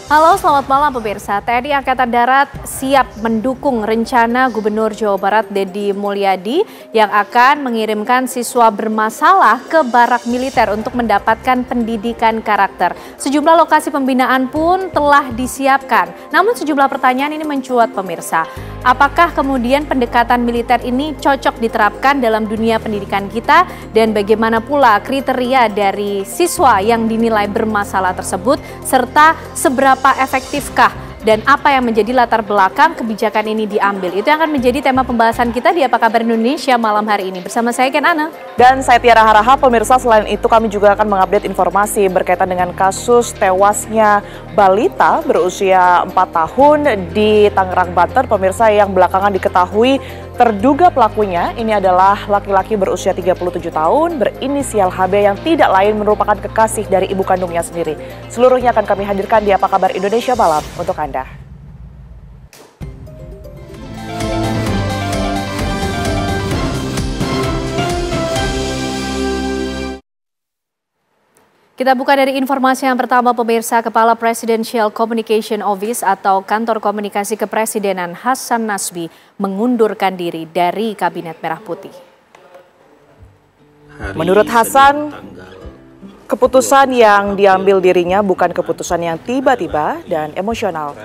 Halo, selamat malam pemirsa. TNI Angkatan Darat siap mendukung rencana Gubernur Jawa Barat Deddy Mulyadi yang akan mengirimkan siswa bermasalah ke barak militer untuk mendapatkan pendidikan karakter. Sejumlah lokasi pembinaan pun telah disiapkan. Namun sejumlah pertanyaan ini mencuat pemirsa. Apakah kemudian pendekatan militer ini cocok diterapkan dalam dunia pendidikan kita? Dan bagaimana pula kriteria dari siswa yang dinilai bermasalah tersebut? Serta seberapa efektifkah dan apa yang menjadi latar belakang kebijakan ini diambil? Itu yang akan menjadi tema pembahasan kita di Apa Kabar Indonesia malam hari ini. Bersama saya Ken Ana. Dan saya Tiara Haraha. Pemirsa, selain itu kami juga akan mengupdate informasi berkaitan dengan kasus tewasnya balita berusia 4 tahun di Tangerang, Banten. Pemirsa, yang belakangan diketahui terduga pelakunya ini adalah laki-laki berusia 37 tahun berinisial HB yang tidak lain merupakan kekasih dari ibu kandungnya sendiri. Seluruhnya akan kami hadirkan di Apa Kabar Indonesia malam untuk Anda. Kita buka dari informasi yang pertama pemirsa. Kepala Presidential Communication Office atau Kantor Komunikasi Kepresidenan Hasan Nasbi mengundurkan diri dari Kabinet Merah Putih. Menurut Hasan, keputusan yang diambil dirinya bukan keputusan yang tiba-tiba dan emosional.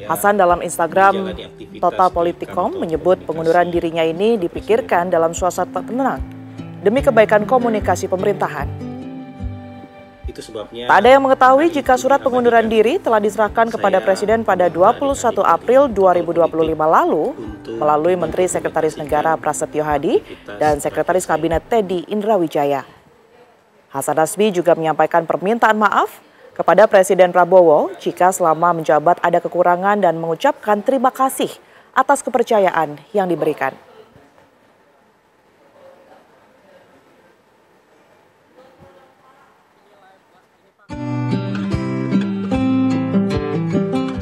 Hasan dalam Instagram Total Politikom menyebut pengunduran dirinya ini dipikirkan dalam suasana tenang demi kebaikan komunikasi pemerintahan. Tak ada yang mengetahui jika surat pengunduran diri telah diserahkan kepada Presiden pada 21 April 2025 lalu melalui Menteri Sekretaris Negara Prasetyo Hadi dan Sekretaris Kabinet Teddy Indrawijaya. Hasan Nasbi juga menyampaikan permintaan maaf kepada Presiden Prabowo jika selama menjabat ada kekurangan dan mengucapkan terima kasih atas kepercayaan yang diberikan.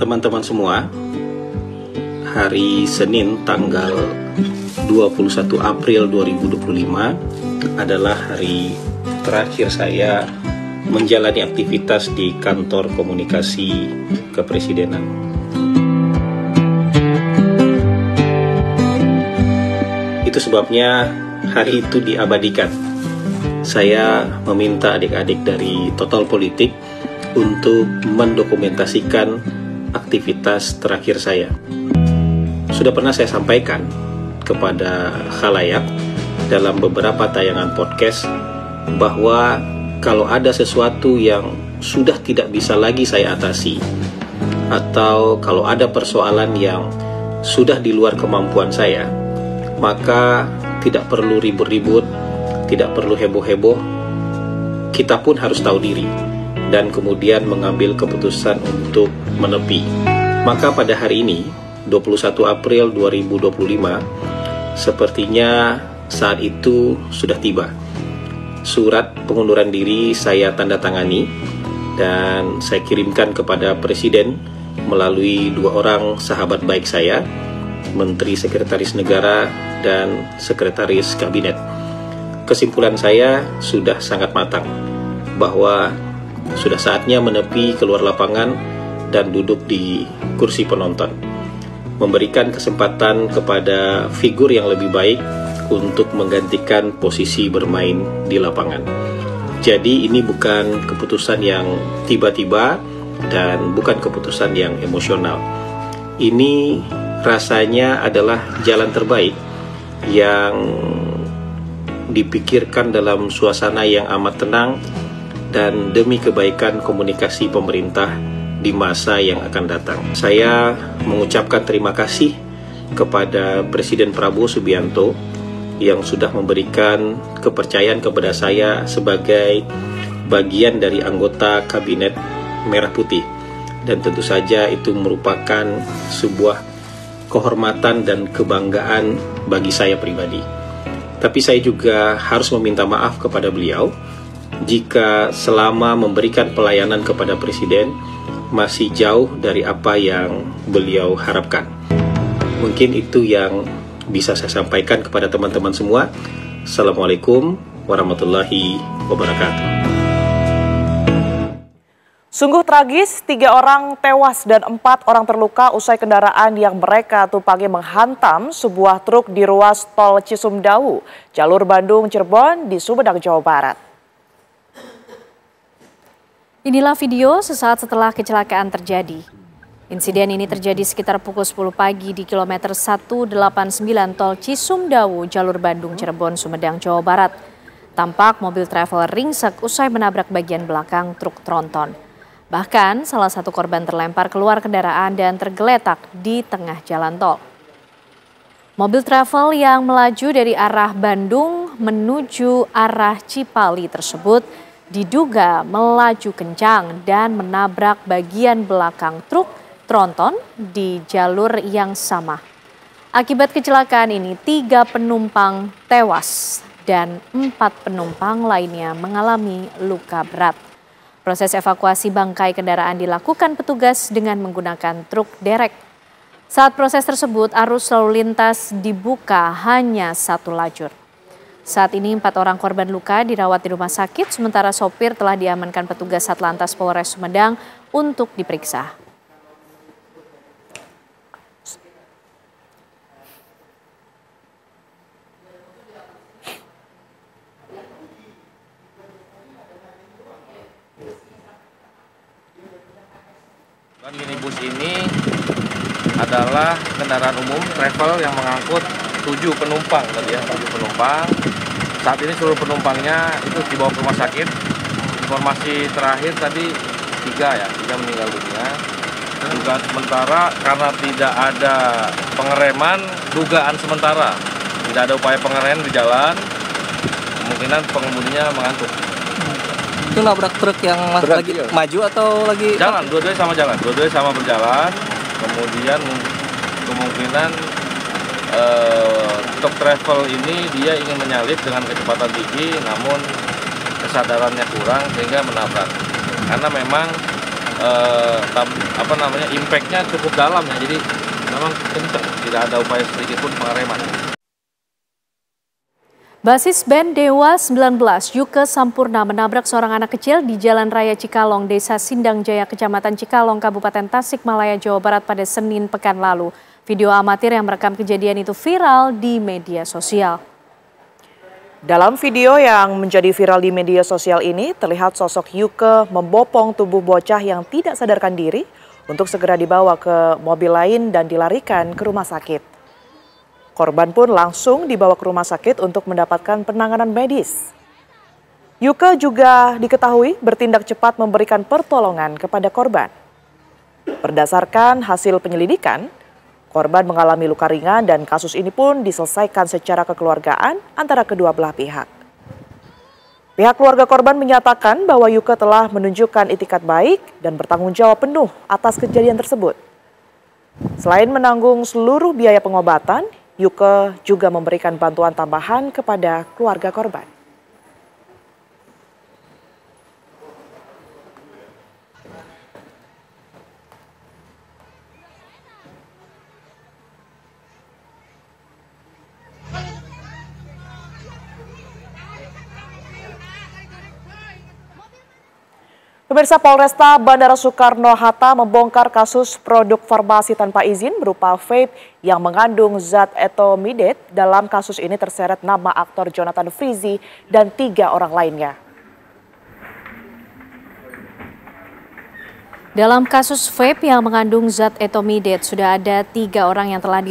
Teman-teman semua, hari Senin tanggal 21 April 2025 adalah hari terakhir saya menjalani aktivitas di Kantor Komunikasi Kepresidenan. Itu sebabnya hari itu diabadikan. Saya meminta adik-adik dari Total Politik untuk mendokumentasikan aktivitas terakhir saya. Sudah pernah saya sampaikan kepada khalayak dalam beberapa tayangan podcast bahwa kalau ada sesuatu yang sudah tidak bisa lagi saya atasi, atau kalau ada persoalan yang sudah di luar kemampuan saya, maka tidak perlu ribut-ribut, tidak perlu heboh-heboh, kita pun harus tahu diri dan kemudian mengambil keputusan untuk menepi. Maka pada hari ini, 21 April 2025, sepertinya saat itu sudah tiba. Surat pengunduran diri saya tanda tangani dan saya kirimkan kepada Presiden melalui 2 orang sahabat baik saya, Menteri Sekretaris Negara dan Sekretaris Kabinet. Kesimpulan saya sudah sangat matang bahwa sudah saatnya menepi keluar lapangan dan duduk di kursi penonton, memberikan kesempatan kepada figur yang lebih baik untuk menggantikan posisi bermain di lapangan. Jadi ini bukan keputusan yang tiba-tiba dan bukan keputusan yang emosional. Ini rasanya adalah jalan terbaik yang dipikirkan dalam suasana yang amat tenang dan demi kebaikan komunikasi pemerintah di masa yang akan datang. Saya mengucapkan terima kasih kepada Presiden Prabowo Subianto yang sudah memberikan kepercayaan kepada saya sebagai bagian dari anggota Kabinet Merah Putih. Dan tentu saja itu merupakan sebuah kehormatan dan kebanggaan bagi saya pribadi. Tapi saya juga harus meminta maaf kepada beliau jika selama memberikan pelayanan kepada Presiden masih jauh dari apa yang beliau harapkan. Mungkin itu yang bisa saya sampaikan kepada teman-teman semua. Assalamualaikum warahmatullahi wabarakatuh. Sungguh tragis, 3 orang tewas dan 4 orang terluka usai kendaraan yang mereka tumpangi menghantam sebuah truk di ruas tol Cisumdawu, jalur Bandung-Cirebon di Sumedang, Jawa Barat. Inilah video sesaat setelah kecelakaan terjadi. Insiden ini terjadi sekitar pukul 10 pagi di kilometer 189 tol Cisumdawu, jalur Bandung-Cirebon, Sumedang, Jawa Barat. Tampak mobil travel ringsek usai menabrak bagian belakang truk tronton. Bahkan salah satu korban terlempar keluar kendaraan dan tergeletak di tengah jalan tol. Mobil travel yang melaju dari arah Bandung menuju arah Cipali tersebut diduga melaju kencang dan menabrak bagian belakang truk tronton di jalur yang sama. Akibat kecelakaan ini 3 penumpang tewas dan 4 penumpang lainnya mengalami luka berat. Proses evakuasi bangkai kendaraan dilakukan petugas dengan menggunakan truk derek. Saat proses tersebut, arus lalu lintas dibuka hanya 1 lajur. Saat ini 4 orang korban luka dirawat di rumah sakit, sementara sopir telah diamankan petugas Satlantas Polres Sumedang untuk diperiksa. Minibus ini adalah kendaraan umum travel yang mengangkut 7 penumpang tadi ya, 7 penumpang. Saat ini seluruh penumpangnya itu dibawa ke rumah sakit. Informasi terakhir tadi 3 meninggal dunia. Dugaan sementara karena tidak ada pengereman, dugaan sementara tidak ada upaya pengereman di jalan, kemungkinan pengemudinya mengantuk. Itu nabrak truk yang lagi maju atau lagi jalan? Dua-duanya sama jalan, dua-duanya sama berjalan. Kemudian kemungkinan truk travel ini dia ingin menyalip dengan kecepatan tinggi, namun kesadarannya kurang sehingga menabrak. Karena memang impactnya cukup dalam ya, jadi memang kencang, tidak ada upaya sedikit pun pengereman. Basis band Dewa 19, Yuke Sampurna menabrak seorang anak kecil di Jalan Raya Cikalong, Desa Sindang Jaya, Kecamatan Cikalong, Kabupaten Tasikmalaya, Jawa Barat pada Senin pekan lalu. Video amatir yang merekam kejadian itu viral di media sosial. Dalam video yang menjadi viral di media sosial ini, terlihat sosok Yuke membopong tubuh bocah yang tidak sadarkan diri untuk segera dibawa ke mobil lain dan dilarikan ke rumah sakit. Korban pun langsung dibawa ke rumah sakit untuk mendapatkan penanganan medis. Yuke juga diketahui bertindak cepat memberikan pertolongan kepada korban. Berdasarkan hasil penyelidikan, korban mengalami luka ringan dan kasus ini pun diselesaikan secara kekeluargaan antara kedua belah pihak. Pihak keluarga korban menyatakan bahwa Yuke telah menunjukkan itikat baik dan bertanggung jawab penuh atas kejadian tersebut. Selain menanggung seluruh biaya pengobatan, Yuke juga memberikan bantuan tambahan kepada keluarga korban. Pemirsa, Polresta Bandara Soekarno-Hatta membongkar kasus produk farmasi tanpa izin berupa vape yang mengandung zat etomidate. Dalam kasus ini terseret nama aktor Jonathan Frizzy dan 3 orang lainnya. Dalam kasus vape yang mengandung zat etomidate, sudah ada 3 orang yang telah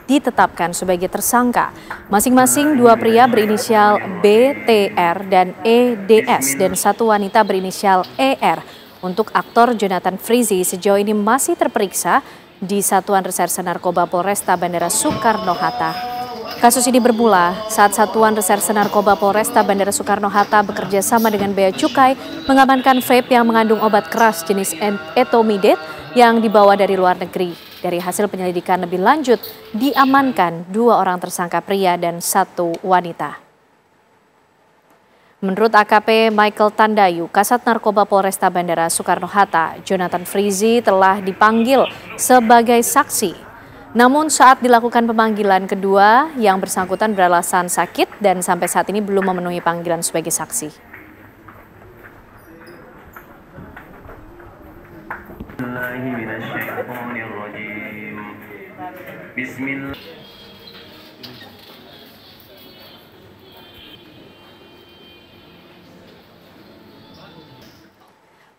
ditetapkan sebagai tersangka. Masing-masing 2 pria berinisial BTR dan EDS dan 1 wanita berinisial ER. Untuk aktor Jonathan Frizzy sejauh ini masih terperiksa di Satuan Reserse Narkoba Polresta Bandara Soekarno-Hatta. Kasus ini bermula saat Satuan Reserse Narkoba Polresta Bandara Soekarno-Hatta bekerja sama dengan Bea Cukai mengamankan vape yang mengandung obat keras jenis etomidate yang dibawa dari luar negeri. Dari hasil penyelidikan lebih lanjut, diamankan 2 orang tersangka pria dan 1 wanita. Menurut AKP Michael Tandayu, Kasat Narkoba Polresta Bandara Soekarno-Hatta, Jonathan Frizzy telah dipanggil sebagai saksi. Namun saat dilakukan pemanggilan kedua, yang bersangkutan beralasan sakit dan sampai saat ini belum memenuhi panggilan sebagai saksi.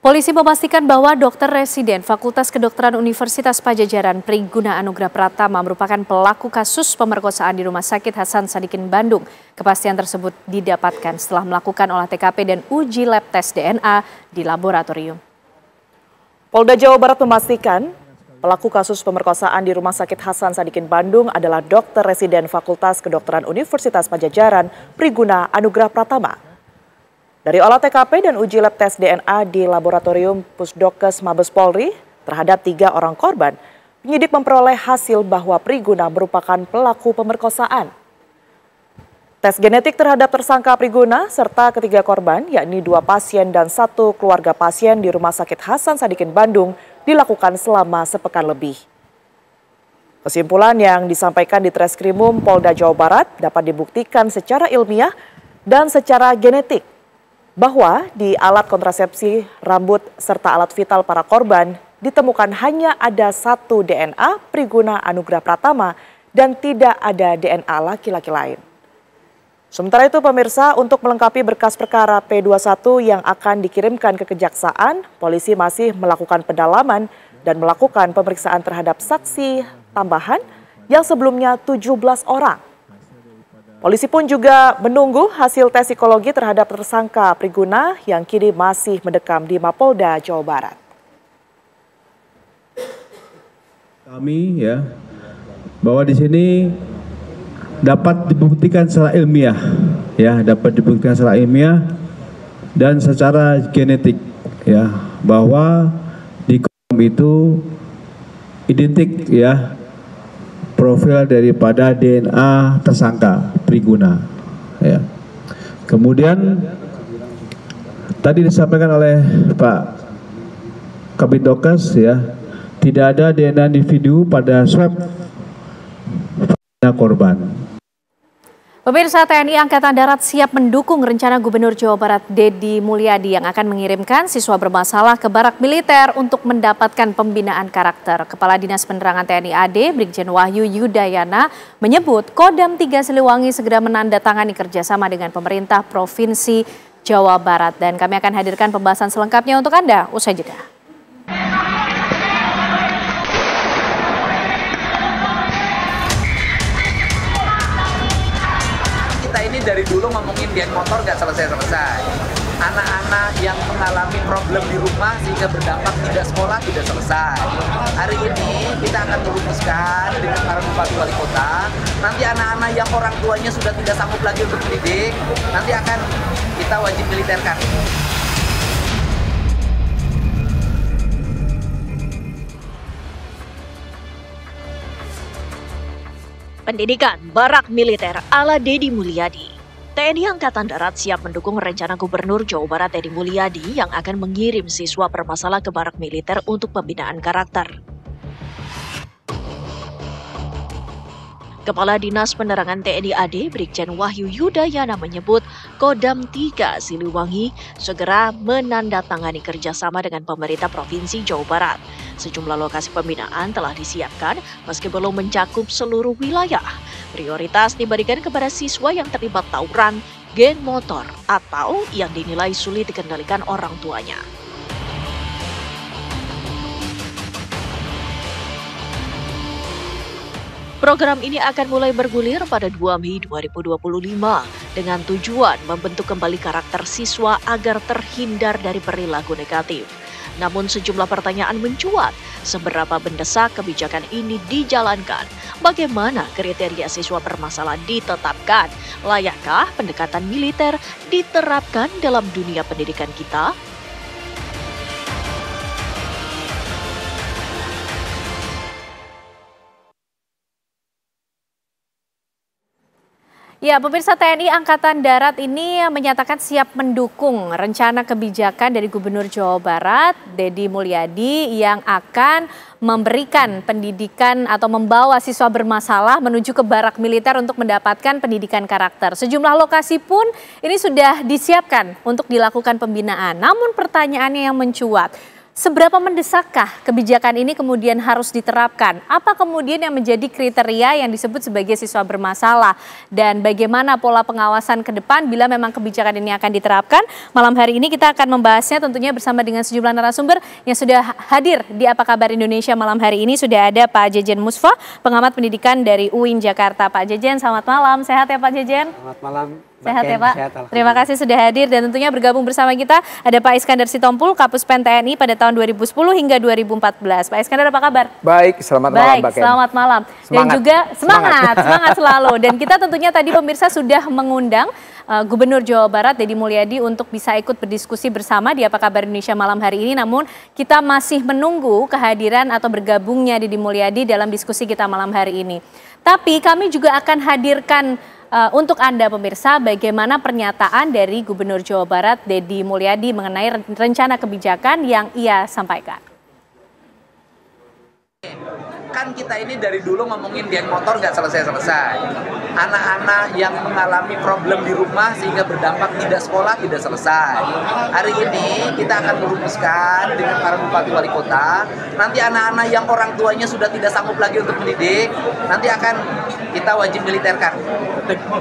Polisi memastikan bahwa dokter residen Fakultas Kedokteran Universitas Padjadjaran Priguna Anugrah Pratama merupakan pelaku kasus pemerkosaan di Rumah Sakit Hasan Sadikin Bandung. Kepastian tersebut didapatkan setelah melakukan olah TKP dan uji lab tes DNA di laboratorium. Polda Jawa Barat memastikan pelaku kasus pemerkosaan di Rumah Sakit Hasan Sadikin Bandung adalah dokter residen Fakultas Kedokteran Universitas Padjadjaran Priguna Anugrah Pratama. Dari olah TKP dan uji lab tes DNA di Laboratorium Pusdokes Mabes Polri terhadap 3 orang korban, penyidik memperoleh hasil bahwa Priguna merupakan pelaku pemerkosaan. Tes genetik terhadap tersangka Priguna serta ketiga korban, yakni 2 pasien dan 1 keluarga pasien di Rumah Sakit Hasan Sadikin Bandung dilakukan selama sepekan lebih. Kesimpulan yang disampaikan di Treskrimum Polda Jawa Barat dapat dibuktikan secara ilmiah dan secara genetik bahwa di alat kontrasepsi, rambut, serta alat vital para korban ditemukan hanya ada 1 DNA Priguna Anugrah Pratama dan tidak ada DNA laki-laki lain. Sementara itu pemirsa, untuk melengkapi berkas perkara P21 yang akan dikirimkan ke Kejaksaan, polisi masih melakukan pendalaman dan melakukan pemeriksaan terhadap saksi tambahan yang sebelumnya 17 orang. Polisi pun juga menunggu hasil tes psikologi terhadap tersangka Priguna yang kini masih mendekam di Mapolda Jawa Barat. Kami bahwa di sini dapat dibuktikan secara ilmiah, dapat dibuktikan secara ilmiah dan secara genetik, bahwa di kolom itu identik profil daripada DNA tersangka Priguna. Kemudian tadi disampaikan oleh Pak Kabid Dokes, tidak ada DNA individu pada swab korban. Pemirsa, TNI Angkatan Darat siap mendukung rencana Gubernur Jawa Barat Deddy Mulyadi yang akan mengirimkan siswa bermasalah ke barak militer untuk mendapatkan pembinaan karakter. Kepala Dinas Penerangan TNI AD, Brigjen Wahyu Yudayana, menyebut Kodam 3 Siliwangi segera menandatangani kerjasama dengan pemerintah Provinsi Jawa Barat. Dan kami akan hadirkan pembahasan selengkapnya untuk Anda usai jeda. Dari dulu ngomongin geng motor gak selesai-selesai. Anak-anak yang mengalami problem di rumah sehingga berdampak tidak sekolah tidak selesai. Hari ini kita akan merumuskan dengan para bupati wali kota. Nanti anak-anak yang orang tuanya sudah tidak sanggup lagi untuk mendidik, nanti akan kita wajib militerkan. Pendidikan barak militer ala Deddy Mulyadi. TNI Angkatan Darat siap mendukung rencana Gubernur Jawa Barat Deddy Mulyadi yang akan mengirim siswa bermasalah ke barak militer untuk pembinaan karakter. Kepala Dinas Penerangan TNI AD, Brigjen Wahyu Yudayana menyebut Kodam 3 Siliwangi segera menandatangani kerjasama dengan pemerintah Provinsi Jawa Barat. Sejumlah lokasi pembinaan telah disiapkan meski belum mencakup seluruh wilayah. Prioritas diberikan kepada siswa yang terlibat tawuran, geng motor, atau yang dinilai sulit dikendalikan orang tuanya. Program ini akan mulai bergulir pada 2 Mei 2025 dengan tujuan membentuk kembali karakter siswa agar terhindar dari perilaku negatif. Namun sejumlah pertanyaan mencuat, seberapa mendesak kebijakan ini dijalankan? Bagaimana kriteria siswa bermasalah ditetapkan? Layakkah pendekatan militer diterapkan dalam dunia pendidikan kita? Ya, pemirsa, TNI Angkatan Darat ini menyatakan siap mendukung rencana kebijakan dari Gubernur Jawa Barat, Deddy Mulyadi, yang akan memberikan pendidikan atau membawa siswa bermasalah menuju ke barak militer untuk mendapatkan pendidikan karakter. Sejumlah lokasi pun ini sudah disiapkan untuk dilakukan pembinaan. Namun pertanyaannya yang mencuat, Seberapa mendesakkah kebijakan ini kemudian harus diterapkan? Apa kemudian yang menjadi kriteria yang disebut sebagai siswa bermasalah? Dan bagaimana pola pengawasan ke depan bila memang kebijakan ini akan diterapkan? Malam hari ini kita akan membahasnya tentunya bersama dengan sejumlah narasumber yang sudah hadir di Apa Kabar Indonesia malam hari ini. Sudah ada Pak Jejen Musfa, pengamat pendidikan dari UIN Jakarta. Pak Jejen, selamat malam. Sehat ya Pak Jejen? Selamat malam. Sehat ya Pak? Sehat, terima kasih sudah hadir dan tentunya bergabung bersama kita ada Pak Iskandar Sitompul, Kapus Pen TNI pada tahun 2010 hingga 2014. Pak Iskandar apa kabar? Baik, selamat malam Mbak Ken. Selamat malam. Dan juga semangat selalu. Dan kita tentunya tadi pemirsa sudah mengundang Gubernur Jawa Barat Deddy Mulyadi untuk bisa ikut berdiskusi bersama di Apa Kabar Indonesia malam hari ini. Namun kita masih menunggu kehadiran atau bergabungnya Deddy Mulyadi dalam diskusi kita malam hari ini. Tapi kami juga akan hadirkan untuk Anda pemirsa bagaimana pernyataan dari Gubernur Jawa Barat Deddy Mulyadi mengenai rencana kebijakan yang ia sampaikan. Kan kita ini dari dulu ngomongin geng motor nggak selesai-selesai. Anak-anak yang mengalami problem di rumah sehingga berdampak tidak sekolah tidak selesai. Hari ini kita akan merumuskan dengan para bupati wali kota. Nanti anak-anak yang orang tuanya sudah tidak sanggup lagi untuk mendidik, nanti akan kita wajib militerkan.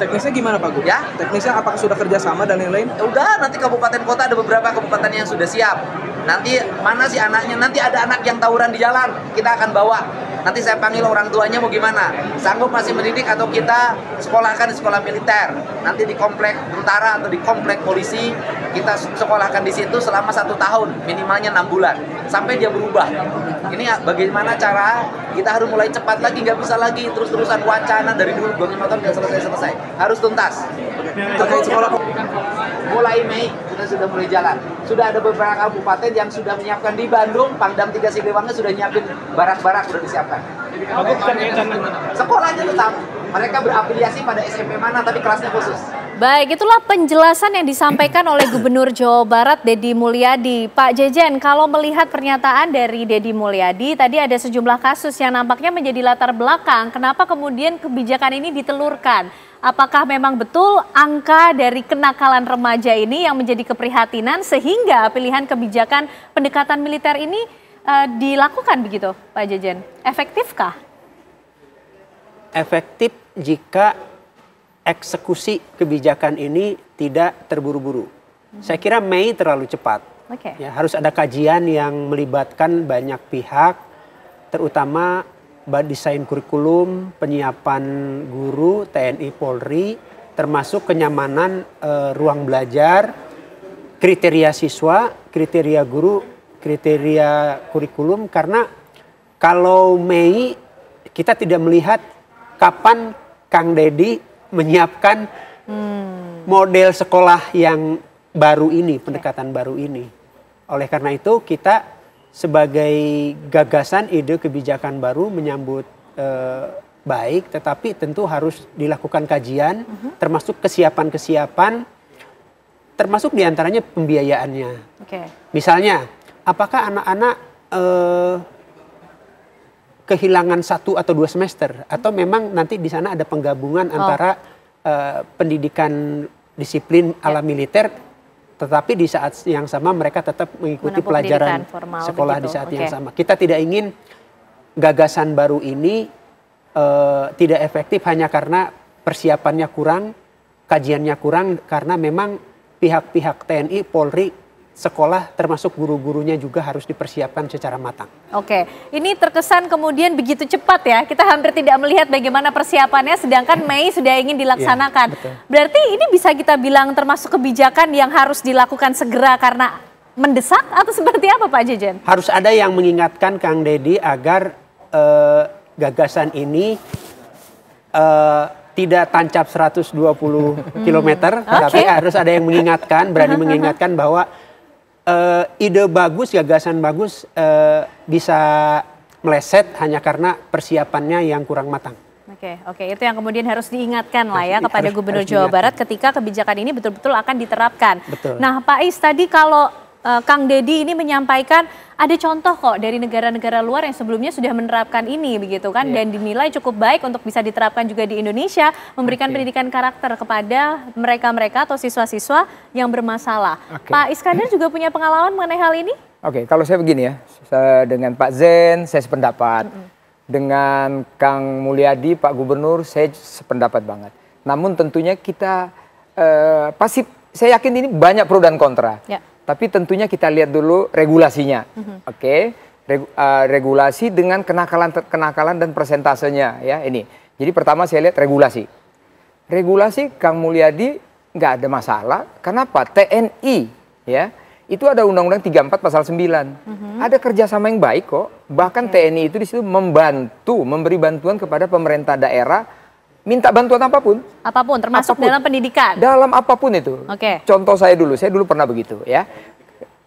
Teknisnya gimana Pak Gu? Ya? Teknisnya apakah sudah kerjasama dan lain-lain? Udah, nanti kabupaten kota ada beberapa kabupaten yang sudah siap. Nanti mana sih anaknya? Nanti ada anak yang tawuran di jalan, kita akan bawa. Nanti saya panggil orang tuanya mau gimana? Sanggup masih mendidik atau kita sekolahkan di sekolah militer? Nanti di komplek tentara atau di komplek polisi kita sekolahkan di situ selama 1 tahun, minimalnya 6 bulan sampai dia berubah. Ini bagaimana cara kita harus mulai cepat lagi, nggak bisa lagi terus-terusan wacana dari dulu geng motor nggak selesai-selesai, harus tuntas. Terkait sekolah mulai Mei kita sudah mulai jalan. Sudah ada beberapa kabupaten yang sudah menyiapkan di Bandung, Pangdam 3 Siliwangi sudah nyiapin barak-barak sudah disiapkan. Sekolahnya tetap, mereka berafiliasi pada SMP mana tapi kelasnya khusus. Baik, itulah penjelasan yang disampaikan oleh Gubernur Jawa Barat Deddy Mulyadi. Pak Jejen, kalau melihat pernyataan dari Deddy Mulyadi, tadi ada sejumlah kasus yang nampaknya menjadi latar belakang. Kenapa kemudian kebijakan ini ditelurkan? Apakah memang betul angka dari kenakalan remaja ini yang menjadi keprihatinan sehingga pilihan kebijakan pendekatan militer ini dilakukan begitu, Pak Jejen? Efektifkah? Efektif jika eksekusi kebijakan ini tidak terburu-buru. Saya kira Mei terlalu cepat. Ya, harus ada kajian yang melibatkan banyak pihak, terutama desain kurikulum, penyiapan guru, TNI, Polri, termasuk kenyamanan ruang belajar, kriteria siswa, kriteria guru, kriteria kurikulum. Karena kalau Mei kita tidak melihat kapan Kang Deddy menyiapkan model sekolah yang baru ini, pendekatan baru ini. Oleh karena itu kita sebagai gagasan ide kebijakan baru menyambut baik, tetapi tentu harus dilakukan kajian, termasuk kesiapan-kesiapan, termasuk diantaranya pembiayaannya. Misalnya, apakah anak-anak kehilangan 1 atau 2 semester, atau memang nanti di sana ada penggabungan antara pendidikan disiplin ala militer, tetapi di saat yang sama mereka tetap mengikuti pelajaran sekolah begitu. Di saat yang sama. Kita tidak ingin gagasan baru ini tidak efektif hanya karena persiapannya kurang, kajiannya kurang, karena memang pihak-pihak TNI, Polri, sekolah termasuk guru-gurunya juga harus dipersiapkan secara matang. Ini terkesan kemudian begitu cepat ya, kita hampir tidak melihat bagaimana persiapannya sedangkan Mei sudah ingin dilaksanakan. Ya, berarti ini bisa kita bilang termasuk kebijakan yang harus dilakukan segera karena mendesak atau seperti apa Pak Jejen? Harus ada yang mengingatkan Kang Deddy agar gagasan ini tidak tancap 120 km, tapi harus ada yang mengingatkan, berani mengingatkan bahwa ide bagus, gagasan bagus bisa meleset hanya karena persiapannya yang kurang matang. Oke, itu yang kemudian harus diingatkan lah ya kepada Gubernur Jawa Barat ketika kebijakan ini betul-betul akan diterapkan. Nah Pak Is, tadi kalau Kang Deddy ini menyampaikan ada contoh kok dari negara-negara luar yang sebelumnya sudah menerapkan ini begitu kan, dan dinilai cukup baik untuk bisa diterapkan juga di Indonesia, memberikan pendidikan karakter kepada mereka-mereka atau siswa-siswa yang bermasalah. Pak Iskandar juga punya pengalaman mengenai hal ini? Oke, kalau saya begini ya, dengan Pak Zen saya sependapat, dengan Kang Mulyadi, Pak Gubernur saya sependapat banget. Namun tentunya kita pasti, saya yakin ini banyak pro dan kontra. Ya. Tapi tentunya kita lihat dulu regulasinya, oke? Regulasi dengan kenakalan dan persentasenya ya ini. Jadi pertama saya lihat regulasi. Regulasi Kang Mulyadi nggak ada masalah. Kenapa? TNI ya. Itu ada Undang-Undang 34 pasal 9. Ada kerjasama yang baik kok. Bahkan TNI itu di situ membantu, memberi bantuan kepada pemerintah daerah, minta bantuan apapun. Apapun, termasuk apapun. Dalam pendidikan. Dalam apapun itu. Contoh saya dulu pernah begitu ya.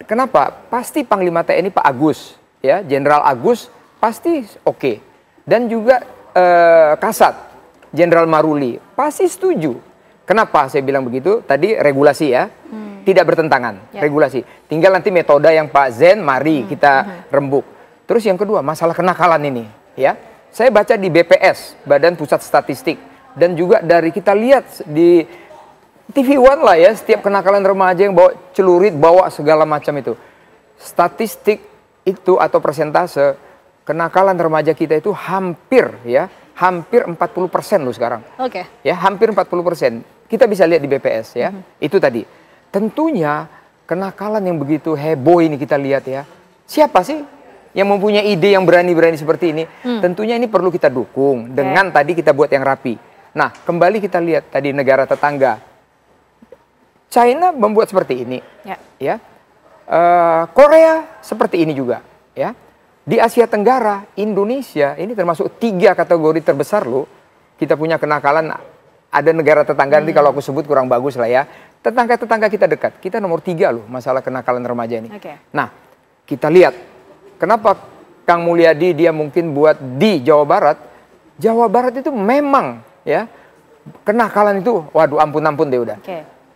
Kenapa? Pasti Panglima TNI Pak Agus, ya, Jenderal Agus pasti oke. Dan juga Kasat, Jenderal Maruli pasti setuju. Kenapa saya bilang begitu? Tadi regulasi ya. Tidak bertentangan, regulasi. Tinggal nanti metode yang Pak Zen, mari kita rembuk. Terus yang kedua, masalah kenakalan ini. Ya, saya baca di BPS, Badan Pusat Statistik. Dan juga dari kita lihat di TV One lah ya, setiap kenakalan remaja yang bawa celurit, bawa segala macam itu. Statistik itu atau persentase, kenakalan remaja kita itu hampir 40% loh sekarang. Ya, hampir 40%. Kita bisa lihat di BPS ya, itu tadi. Tentunya kenakalan yang begitu heboh ini kita lihat ya. Siapa sih yang mempunyai ide yang berani-berani seperti ini? Tentunya ini perlu kita dukung dengan tadi kita buat yang rapi. Nah, kembali kita lihat tadi negara tetangga. China membuat seperti ini. Ya. Korea seperti ini juga. Ya. Di Asia Tenggara, Indonesia ini termasuk 3 kategori terbesar loh. Kita punya kenakalan, ada negara tetangga, nanti kalau aku sebut kurang bagus lah ya. Tetangga-tetangga kita dekat, kita nomor 3 loh masalah kenakalan remaja ini. Nah, kita lihat kenapa Kang Mulyadi dia mungkin buat di Jawa Barat. Jawa Barat itu memang ya kenakalan itu, waduh ampun-ampun deh udah.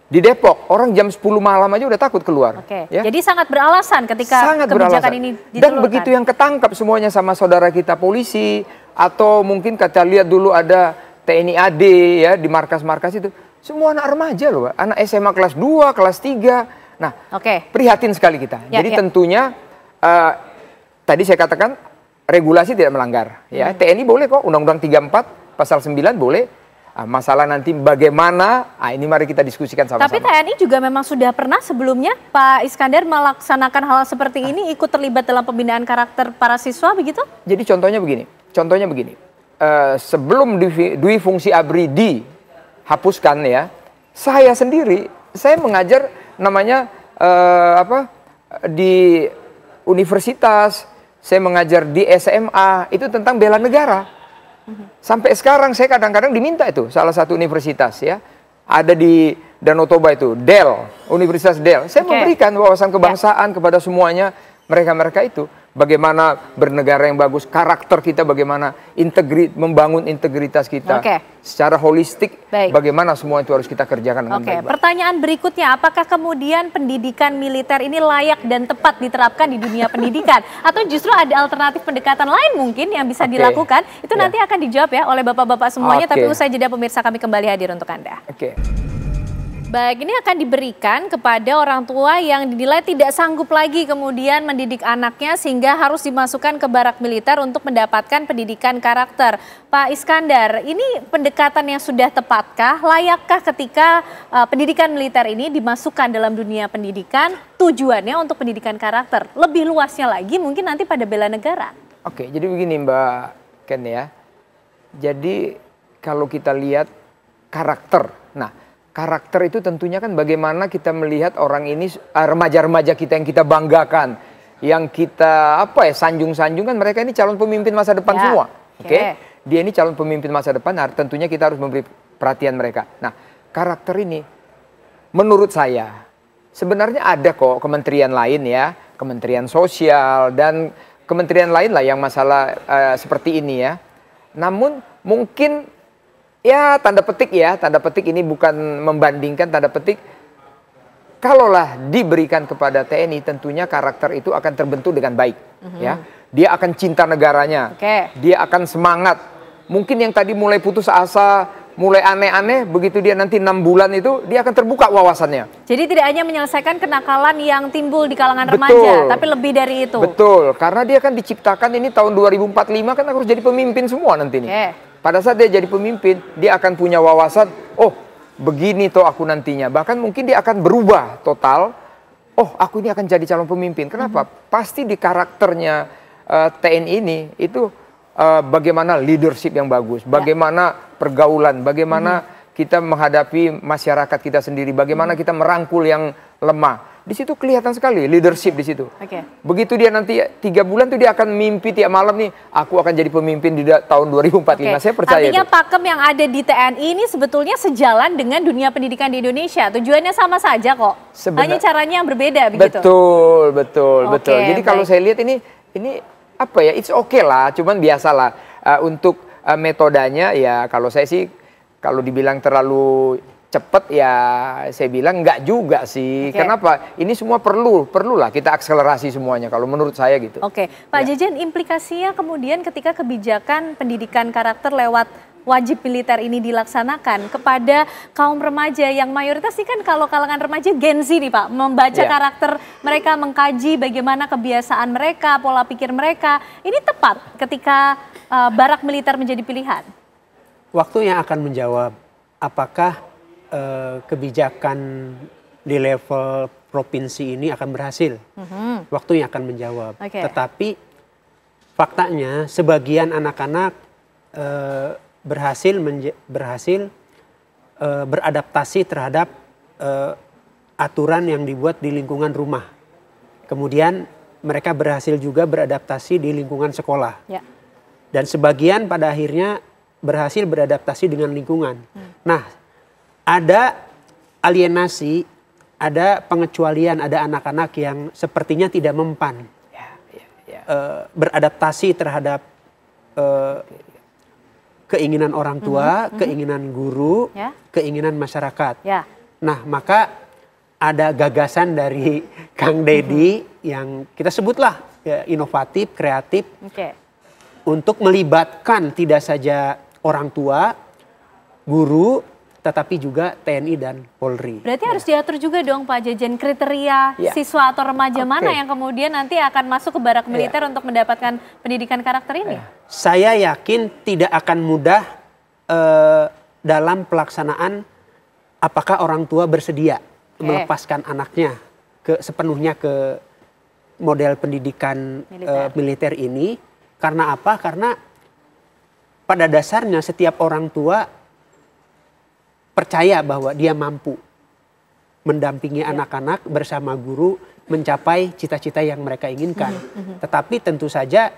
Di Depok orang jam 10 malam aja udah takut keluar. Ya? Jadi sangat beralasan ketika kebijakan ini ditulurkan. Dan begitu yang ketangkap semuanya sama saudara kita polisi, atau mungkin kita lihat dulu ada TNI AD ya di markas-markas itu. Semua anak remaja loh, anak SMA kelas 2, kelas 3. Nah, prihatin sekali kita. Jadi tentunya tadi saya katakan regulasi tidak melanggar. Ya, TNI boleh kok, Undang-Undang 34 pasal 9 boleh. Masalah nanti bagaimana, ini mari kita diskusikan sama-sama. Tapi TNI juga memang sudah pernah sebelumnya Pak Iskandar melaksanakan hal seperti ini, ikut terlibat dalam pembinaan karakter para siswa begitu? Jadi contohnya begini. Sebelum Dwi Fungsi ABRI dihapuskan ya, saya sendiri mengajar namanya di universitas, saya mengajar di SMA itu tentang bela negara. Sampai sekarang saya kadang-kadang diminta itu salah satu universitas ya, ada di Danau Toba itu, Universitas Del. Saya memberikan wawasan kebangsaan kepada semuanya mereka itu. Bagaimana bernegara yang bagus, karakter kita bagaimana, membangun integritas kita secara holistik, bagaimana semua itu harus kita kerjakan dengan baik. Pertanyaan berikutnya, apakah kemudian pendidikan militer ini layak dan tepat diterapkan di dunia pendidikan? Atau justru ada alternatif pendekatan lain mungkin yang bisa dilakukan? Itu nanti akan dijawab ya oleh bapak-bapak semuanya, tapi usai jeda pemirsa kami kembali hadir untuk Anda. Baik, ini akan diberikan kepada orang tua yang dinilai tidak sanggup lagi kemudian mendidik anaknya sehingga harus dimasukkan ke barak militer untuk mendapatkan pendidikan karakter. Pak Iskandar, ini pendekatan yang sudah tepatkah? Layakkah ketika pendidikan militer ini dimasukkan dalam dunia pendidikan tujuannya untuk pendidikan karakter? Lebih luasnya lagi mungkin nanti pada bela negara. Jadi begini Mbak Ken ya. Jadi kalau kita lihat karakter, karakter itu tentunya kan bagaimana kita melihat orang ini, remaja-remaja kita yang kita banggakan, yang kita sanjung-sanjung kan mereka ini calon pemimpin masa depan semua. Dia ini calon pemimpin masa depan, tentunya kita harus memberi perhatian mereka. Nah, karakter ini menurut saya sebenarnya ada kok kementerian lain ya, Kementerian Sosial dan kementerian lain lah yang masalah seperti ini ya. Namun mungkin ya tanda petik ini bukan membandingkan, tanda petik kalaulah diberikan kepada TNI tentunya karakter itu akan terbentuk dengan baik ya. Dia akan cinta negaranya, dia akan semangat. Mungkin yang tadi mulai putus asa mulai aneh-aneh, begitu dia nanti 6 bulan itu, dia akan terbuka wawasannya. Jadi tidak hanya menyelesaikan kenakalan yang timbul di kalangan Betul. remaja, tapi lebih dari itu. Betul, karena dia kan diciptakan ini tahun 2045 kan harus jadi pemimpin semua nanti nih. Pada saat dia jadi pemimpin, dia akan punya wawasan, oh begini toh aku nantinya. Bahkan mungkin dia akan berubah total, oh aku ini akan jadi calon pemimpin. Kenapa? Pasti di karakternya TNI ini itu bagaimana leadership yang bagus, bagaimana pergaulan, bagaimana kita menghadapi masyarakat kita sendiri, bagaimana kita merangkul yang lemah. Di situ kelihatan sekali leadership di situ. Begitu dia nanti 3 bulan tuh dia akan mimpi tiap malam nih, aku akan jadi pemimpin di tahun 2045. Saya percaya. Artinya itu. pakem yang ada di TNI ini sebetulnya sejalan dengan dunia pendidikan di Indonesia. Tujuannya sama saja kok. Hanya caranya yang berbeda begitu. Betul. Jadi kalau saya lihat ini apa ya? It's okay lah, cuman biasalah untuk metodenya ya kalau saya sih kalau dibilang terlalu cepet ya saya bilang enggak juga sih. Kenapa? Ini semua perlulah kita akselerasi semuanya kalau menurut saya gitu. Pak Jejen, implikasinya kemudian ketika kebijakan pendidikan karakter lewat wajib militer ini dilaksanakan kepada kaum remaja yang mayoritas sih kan kalau kalangan remaja Gen Z nih Pak, membaca karakter mereka, mengkaji bagaimana kebiasaan mereka, pola pikir mereka. Ini tepat ketika barak militer menjadi pilihan? Waktu yang akan menjawab apakah kebijakan di level provinsi ini akan berhasil. Waktu yang akan menjawab. Tetapi faktanya sebagian anak-anak berhasil beradaptasi terhadap aturan yang dibuat di lingkungan rumah. Kemudian mereka berhasil juga beradaptasi di lingkungan sekolah. Dan sebagian pada akhirnya berhasil beradaptasi dengan lingkungan. Nah, ada alienasi, ada pengecualian, ada anak-anak yang sepertinya tidak mempan beradaptasi terhadap keinginan orang tua, keinginan guru, keinginan masyarakat. Nah, maka ada gagasan dari Kang Deddy yang kita sebutlah inovatif, kreatif, untuk melibatkan tidak saja orang tua, guru, tetapi juga TNI dan Polri. Berarti harus diatur juga dong Pak Jejen kriteria siswa atau remaja mana yang kemudian nanti akan masuk ke barak militer untuk mendapatkan pendidikan karakter ini? Saya yakin tidak akan mudah dalam pelaksanaan apakah orang tua bersedia melepaskan anaknya sepenuhnya ke model pendidikan militer ini. Karena apa? Karena pada dasarnya setiap orang tua percaya bahwa dia mampu mendampingi anak-anak bersama guru mencapai cita-cita yang mereka inginkan. Tetapi tentu saja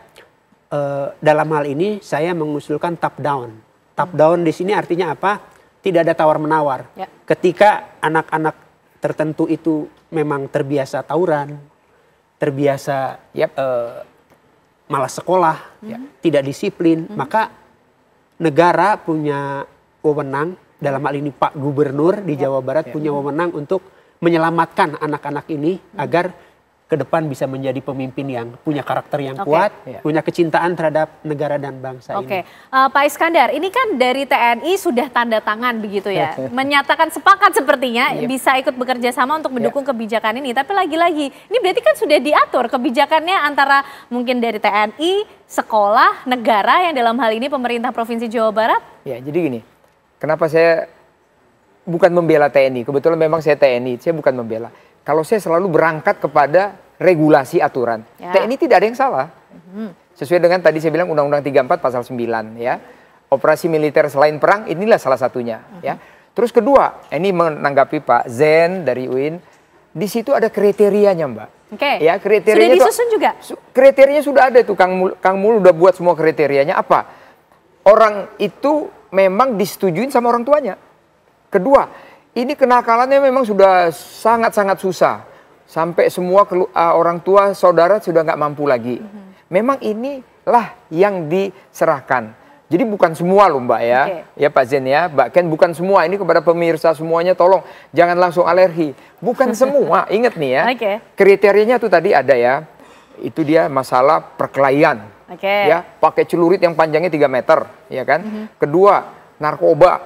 dalam hal ini saya mengusulkan top down. Top down di sini artinya apa? Tidak ada tawar-menawar. Ketika anak-anak tertentu itu memang terbiasa tawuran, terbiasa malas sekolah, tidak disiplin, maka negara punya wewenang. Dalam hal ini Pak Gubernur di Jawa Barat punya wewenang untuk menyelamatkan anak-anak ini agar ke depan bisa menjadi pemimpin yang punya karakter yang kuat, punya kecintaan terhadap negara dan bangsa ini. Pak Iskandar, ini kan dari TNI sudah tanda tangan begitu ya, menyatakan sepakat sepertinya bisa ikut bekerja sama untuk mendukung kebijakan ini. Tapi lagi-lagi, ini berarti kan sudah diatur kebijakannya antara mungkin dari TNI, sekolah, negara yang dalam hal ini pemerintah Provinsi Jawa Barat? Ya, jadi gini. Kenapa saya bukan membela TNI? Kebetulan memang saya TNI, saya bukan membela. Kalau saya selalu berangkat kepada regulasi aturan. TNI tidak ada yang salah. Sesuai dengan tadi saya bilang Undang-Undang 34 pasal 9 ya. Operasi militer selain perang inilah salah satunya ya. Terus kedua, ini menanggapi Pak Zen dari UIN, di situ ada kriterianya Mbak. Ya, kriterianya sudah disusun juga? Kriterianya sudah ada itu Kang Mul udah buat semua kriterianya apa? Orang itu memang disetujuin sama orang tuanya. Kedua, ini kenakalannya memang sudah sangat-sangat susah. Sampai semua orang tua, saudara sudah nggak mampu lagi. Memang inilah yang diserahkan. Jadi bukan semua loh Mbak ya. Ya Pak Zen ya, Mbak Ken bukan semua. Ini kepada pemirsa semuanya tolong jangan langsung alergi. Bukan semua, ingat nih ya. Kriterianya tuh tadi ada ya. Itu dia masalah perkelahian. Ya, pakai celurit yang panjangnya 3 meter, ya kan? Kedua, narkoba,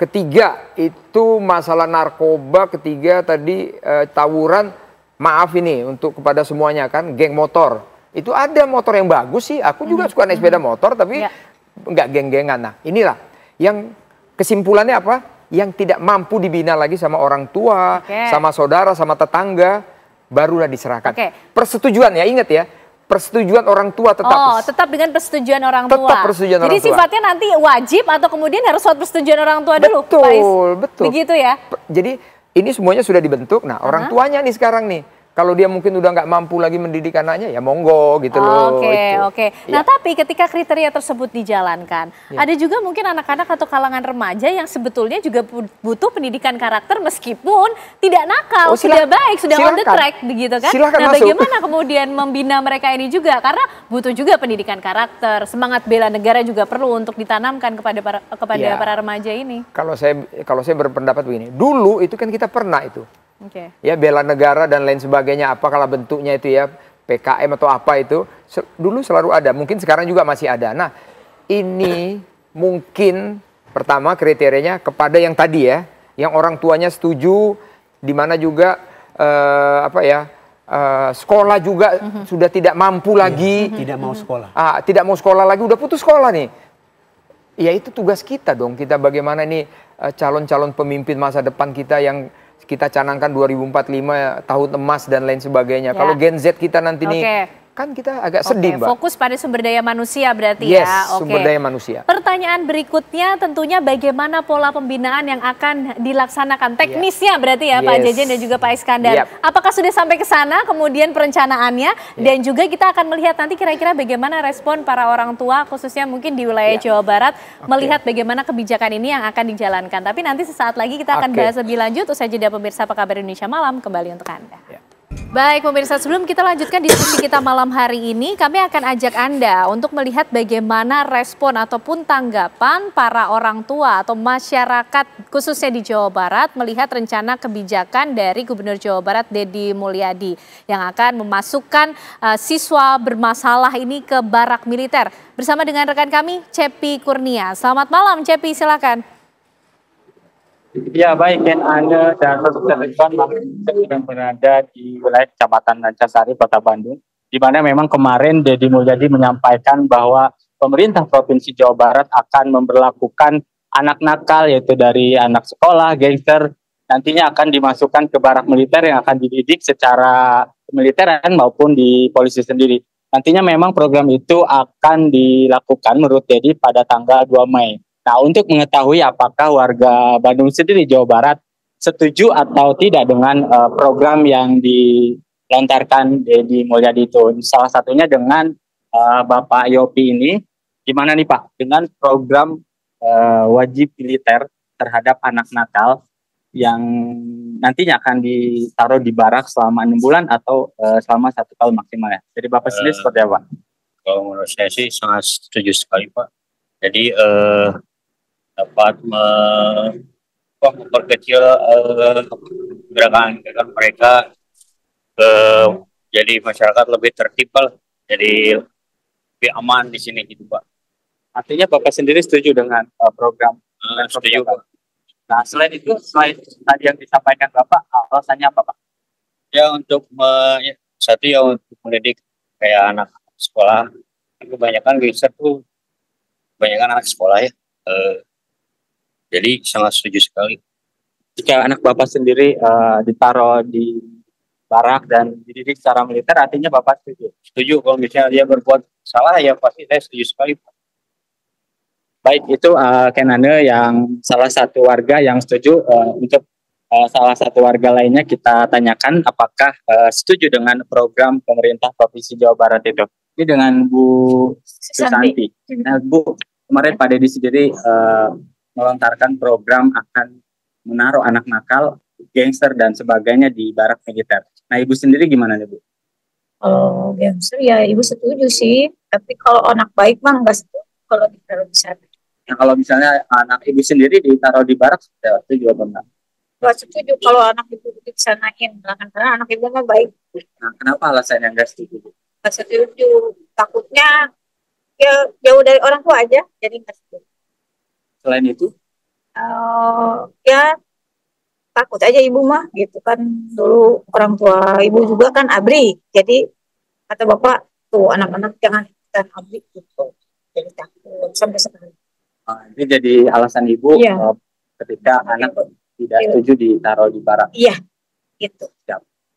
ketiga itu masalah narkoba, ketiga tadi tawuran. Maaf ini untuk kepada semuanya kan, geng motor. Itu ada motor yang bagus sih, aku juga suka naik sepeda motor, tapi nggak geng-gengan. Nah inilah yang kesimpulannya apa? Yang tidak mampu dibina lagi sama orang tua, sama saudara, sama tetangga, barulah diserahkan. Persetujuan ya, ingat ya, persetujuan orang tua tetap. Tetap dengan persetujuan orang tua. Tetap persetujuan orang tua. Jadi sifatnya nanti wajib atau kemudian harus suatu persetujuan orang tua dulu, Pak Is? Betul. Begitu ya? Jadi ini semuanya sudah dibentuk. Nah orang tuanya nih sekarang nih, kalau dia mungkin udah nggak mampu lagi mendidik anaknya, ya monggo gitu loh. Oke. Nah tapi ketika kriteria tersebut dijalankan, ada juga mungkin anak-anak atau kalangan remaja yang sebetulnya juga butuh pendidikan karakter meskipun tidak nakal, sudah baik, sudah on the track begitu kan. Nah bagaimana kemudian membina mereka ini juga, karena butuh juga pendidikan karakter, semangat bela negara juga perlu untuk ditanamkan kepada para remaja ini. Kalau saya berpendapat begini, dulu itu kan kita pernah itu. Ya bela negara dan lain sebagainya, apa kalau bentuknya itu ya PKM atau apa itu dulu selalu ada, mungkin sekarang juga masih ada. Nah ini mungkin pertama kriterianya kepada yang tadi ya, yang orang tuanya setuju, di mana juga sekolah juga sudah tidak mampu lagi, tidak mau sekolah, tidak mau sekolah lagi, udah putus sekolah nih. Ya itu tugas kita dong, kita bagaimana ini calon-calon pemimpin masa depan kita yang kita canangkan 2045 tahun emas dan lain sebagainya. Kalau Gen Z kita nanti nih kan kita agak sedih, Mbak. Fokus pada sumber daya manusia berarti ya. Sumber daya manusia. Pertanyaan berikutnya tentunya bagaimana pola pembinaan yang akan dilaksanakan teknisnya berarti ya Pak Jejen dan juga Pak Iskandar. Apakah sudah sampai ke sana kemudian perencanaannya dan juga kita akan melihat nanti kira-kira bagaimana respon para orang tua khususnya mungkin di wilayah Jawa Barat melihat bagaimana kebijakan ini yang akan dijalankan. Tapi nanti sesaat lagi kita akan bahas lebih lanjut usai jeda pemirsa Apa Kabar Indonesia Malam kembali untuk Anda. Baik pemirsa, sebelum kita lanjutkan diskusi kita malam hari ini, kami akan ajak Anda untuk melihat bagaimana respon ataupun tanggapan para orang tua atau masyarakat khususnya di Jawa Barat melihat rencana kebijakan dari Gubernur Jawa Barat Deddy Mulyadi yang akan memasukkan siswa bermasalah ini ke barak militer. Bersama dengan rekan kami, Cepi Kurnia. Selamat malam Cepi, silakan. Ya baik, Anda dan teman-teman sedang berada di wilayah Kecamatan Rancasari, Kota Bandung, di mana memang kemarin Deddy Mulyadi menyampaikan bahwa pemerintah Provinsi Jawa Barat akan memberlakukan anak nakal, yaitu dari anak sekolah, gangster, nantinya akan dimasukkan ke barak militer yang akan dididik secara militeran maupun di polisi sendiri. Nantinya memang program itu akan dilakukan menurut Deddy pada tanggal 2 Mei. Nah, untuk mengetahui apakah warga Bandung sendiri Jawa Barat setuju atau tidak dengan program yang dilontarkan Deddy Mulyadi itu, salah satunya dengan Bapak Yopi ini, gimana nih Pak dengan program wajib militer terhadap anak nakal yang nantinya akan ditaruh di barak selama 6 bulan atau selama 1 tahun maksimal ya. Jadi Bapak sendiri seperti apa? Kalau menurut saya sih sangat setuju sekali Pak. Jadi dapat memperkecil gerakan mereka jadi masyarakat lebih tertib, jadi lebih aman di sini gitu Pak. Artinya Bapak sendiri setuju dengan program? Setuju Pak. Nah selain itu, selain tadi yang disampaikan Bapak, alasannya apa Pak? Ya untuk satu ya untuk mendidik kayak anak sekolah, kebanyakan gangster tuh kebanyakan anak sekolah ya. Jadi sangat setuju sekali. Jika anak Bapak sendiri ditaruh di barak dan dididik secara militer, artinya Bapak setuju? Setuju, kalau misalnya dia berbuat salah ya pasti saya setuju sekali. Baik, itu Kenane yang salah satu warga yang setuju. Untuk salah satu warga lainnya kita tanyakan apakah setuju dengan program pemerintah Provinsi Jawa Barat itu. Ini dengan Bu Susanti. Nah, Bu, kemarin Pak Deddy sendiri melontarkan program akan menaruh anak nakal, gangster dan sebagainya di barak militer. Nah, Ibu sendiri gimana nih Bu? Kalau gangster ya Ibu setuju sih, tapi kalau anak baik mah nggak setuju kalau ditaruh di sana. Nah, kalau misalnya anak Ibu sendiri ditaruh di barak, setuju apa enggak? Nggak setuju kalau anak Ibu disanain, karena anak Ibu mah baik. Nah, kenapa alasannya nggak setuju? Nggak setuju, takutnya ya jauh dari orang tua aja, jadi nggak setuju. Selain itu? Ya takut aja ibu mah gitu kan, dulu orang tua ibu juga kan ABRI, jadi kata bapak tuh anak-anak jangan ikutan ABRI gitu, jadi takut sampai sekarang. Ini jadi alasan ibu ketika anak tidak setuju ditaruh di barak. Iya, gitu.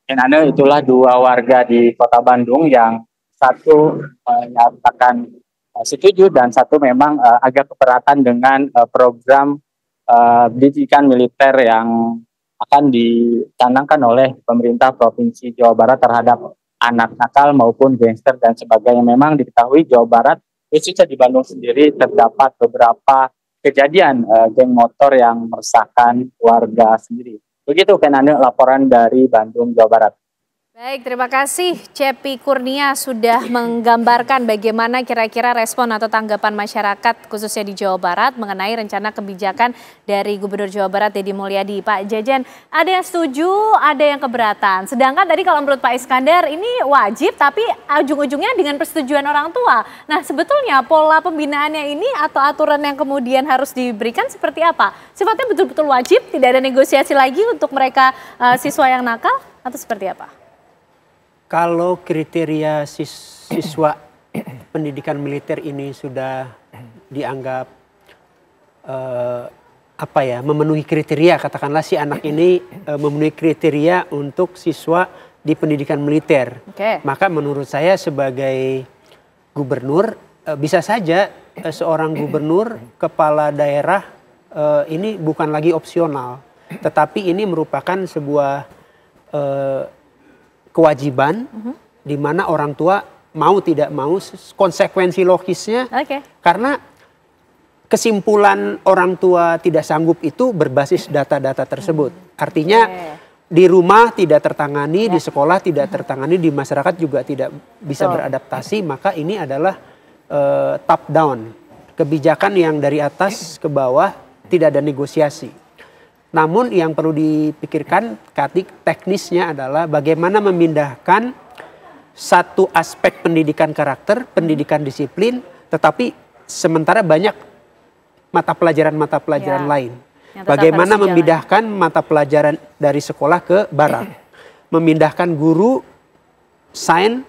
Dan itulah dua warga di Kota Bandung yang satu menyatakan setuju dan satu memang agak keberatan dengan program pendidikan militer yang akan dicanangkan oleh pemerintah Provinsi Jawa Barat terhadap anak nakal maupun gangster dan sebagainya. Memang diketahui Jawa Barat, khususnya di Bandung sendiri, terdapat beberapa kejadian geng motor yang meresahkan warga sendiri. Begitu Kenane laporan dari Bandung, Jawa Barat. Baik, terima kasih Cepi Kurnia sudah menggambarkan bagaimana kira-kira respon atau tanggapan masyarakat khususnya di Jawa Barat mengenai rencana kebijakan dari Gubernur Jawa Barat Deddy Mulyadi. Pak Jejen, ada yang setuju, ada yang keberatan. Sedangkan tadi kalau menurut Pak Iskandar ini wajib tapi ujung-ujungnya dengan persetujuan orang tua. Nah, sebetulnya pola pembinaannya ini atau aturan yang kemudian harus diberikan seperti apa? Sifatnya betul-betul wajib, tidak ada negosiasi lagi untuk mereka siswa yang nakal atau seperti apa? Kalau kriteria siswa pendidikan militer ini sudah dianggap memenuhi kriteria, katakanlah si anak ini memenuhi kriteria untuk siswa di pendidikan militer, maka menurut saya sebagai gubernur bisa saja seorang gubernur kepala daerah ini bukan lagi opsional, tetapi ini merupakan sebuah kewajiban di mana orang tua mau tidak mau konsekuensi logisnya karena kesimpulan orang tua tidak sanggup itu berbasis data-data tersebut. Artinya di rumah tidak tertangani, di sekolah tidak tertangani, di masyarakat juga tidak bisa beradaptasi, maka ini adalah top down, kebijakan yang dari atas ke bawah tidak ada negosiasi. Namun yang perlu dipikirkan teknisnya adalah bagaimana memindahkan satu aspek pendidikan karakter, pendidikan disiplin, tetapi sementara banyak mata pelajaran lain. Bagaimana memindahkan mata pelajaran dari sekolah ke barak, memindahkan guru sains,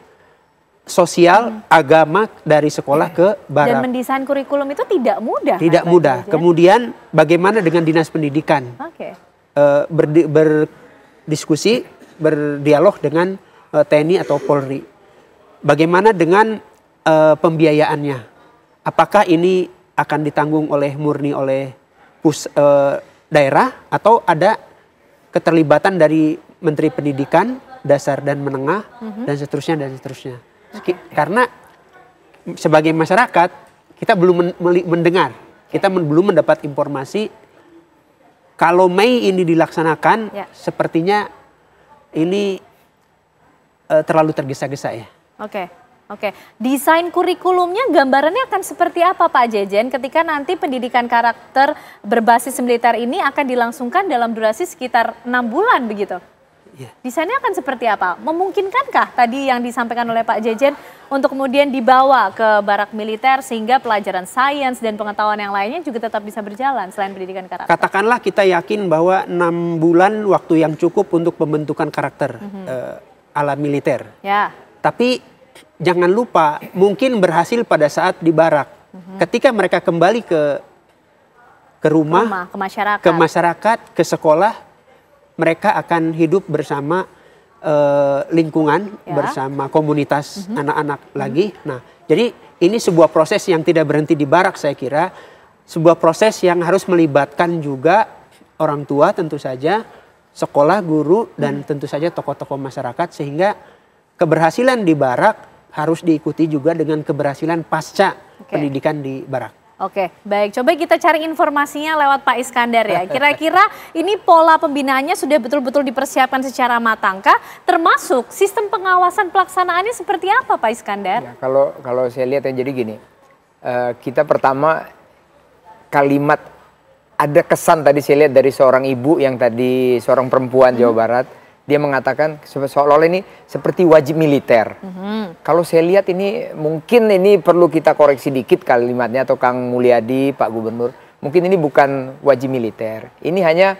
sosial, agama dari sekolah ke barak. Dan mendesain kurikulum itu tidak mudah. Tidak mudah. Kemudian bagaimana dengan dinas pendidikan? Berdiskusi, berdialog dengan TNI atau Polri. Bagaimana dengan pembiayaannya? Apakah ini akan ditanggung murni oleh daerah atau ada keterlibatan dari Menteri Pendidikan Dasar dan Menengah dan seterusnya. Karena sebagai masyarakat kita belum mendengar, kita belum mendapat informasi kalau Mei ini dilaksanakan sepertinya ini terlalu tergesa-gesa ya. Oke. Desain kurikulumnya gambarannya akan seperti apa Pak Jejen ketika nanti pendidikan karakter berbasis militer ini akan dilangsungkan dalam durasi sekitar 6 bulan begitu? Desainnya akan seperti apa? Memungkinkankah tadi yang disampaikan oleh Pak Jejen untuk kemudian dibawa ke barak militer sehingga pelajaran sains dan pengetahuan yang lainnya juga tetap bisa berjalan selain pendidikan karakter? Katakanlah kita yakin bahwa 6 bulan waktu yang cukup untuk pembentukan karakter ala militer. Tapi jangan lupa mungkin berhasil pada saat di barak. Ketika mereka kembali ke rumah, ke masyarakat, ke sekolah, mereka akan hidup bersama lingkungan, bersama komunitas anak-anak lagi. Nah, jadi ini sebuah proses yang tidak berhenti di barak saya kira. Sebuah proses yang harus melibatkan juga orang tua tentu saja, sekolah, guru, dan tentu saja tokoh-tokoh masyarakat. Sehingga keberhasilan di barak harus diikuti juga dengan keberhasilan pasca pendidikan di barak. Oke, baik. Coba kita cari informasinya lewat Pak Iskandar ya. Kira-kira ini pola pembinaannya sudah betul-betul dipersiapkan secara matangkah? Termasuk sistem pengawasan pelaksanaannya seperti apa Pak Iskandar? Ya, kalau saya lihat ya jadi gini, kita pertama kalimat ada kesan tadi saya lihat dari seorang ibu yang tadi seorang perempuan Jawa Barat. Dia mengatakan seolah-olah ini seperti wajib militer. Kalau saya lihat ini mungkin ini perlu kita koreksi dikit kalimatnya atau Kang Mulyadi, Pak Gubernur. mungkin ini bukan wajib militer. Ini hanya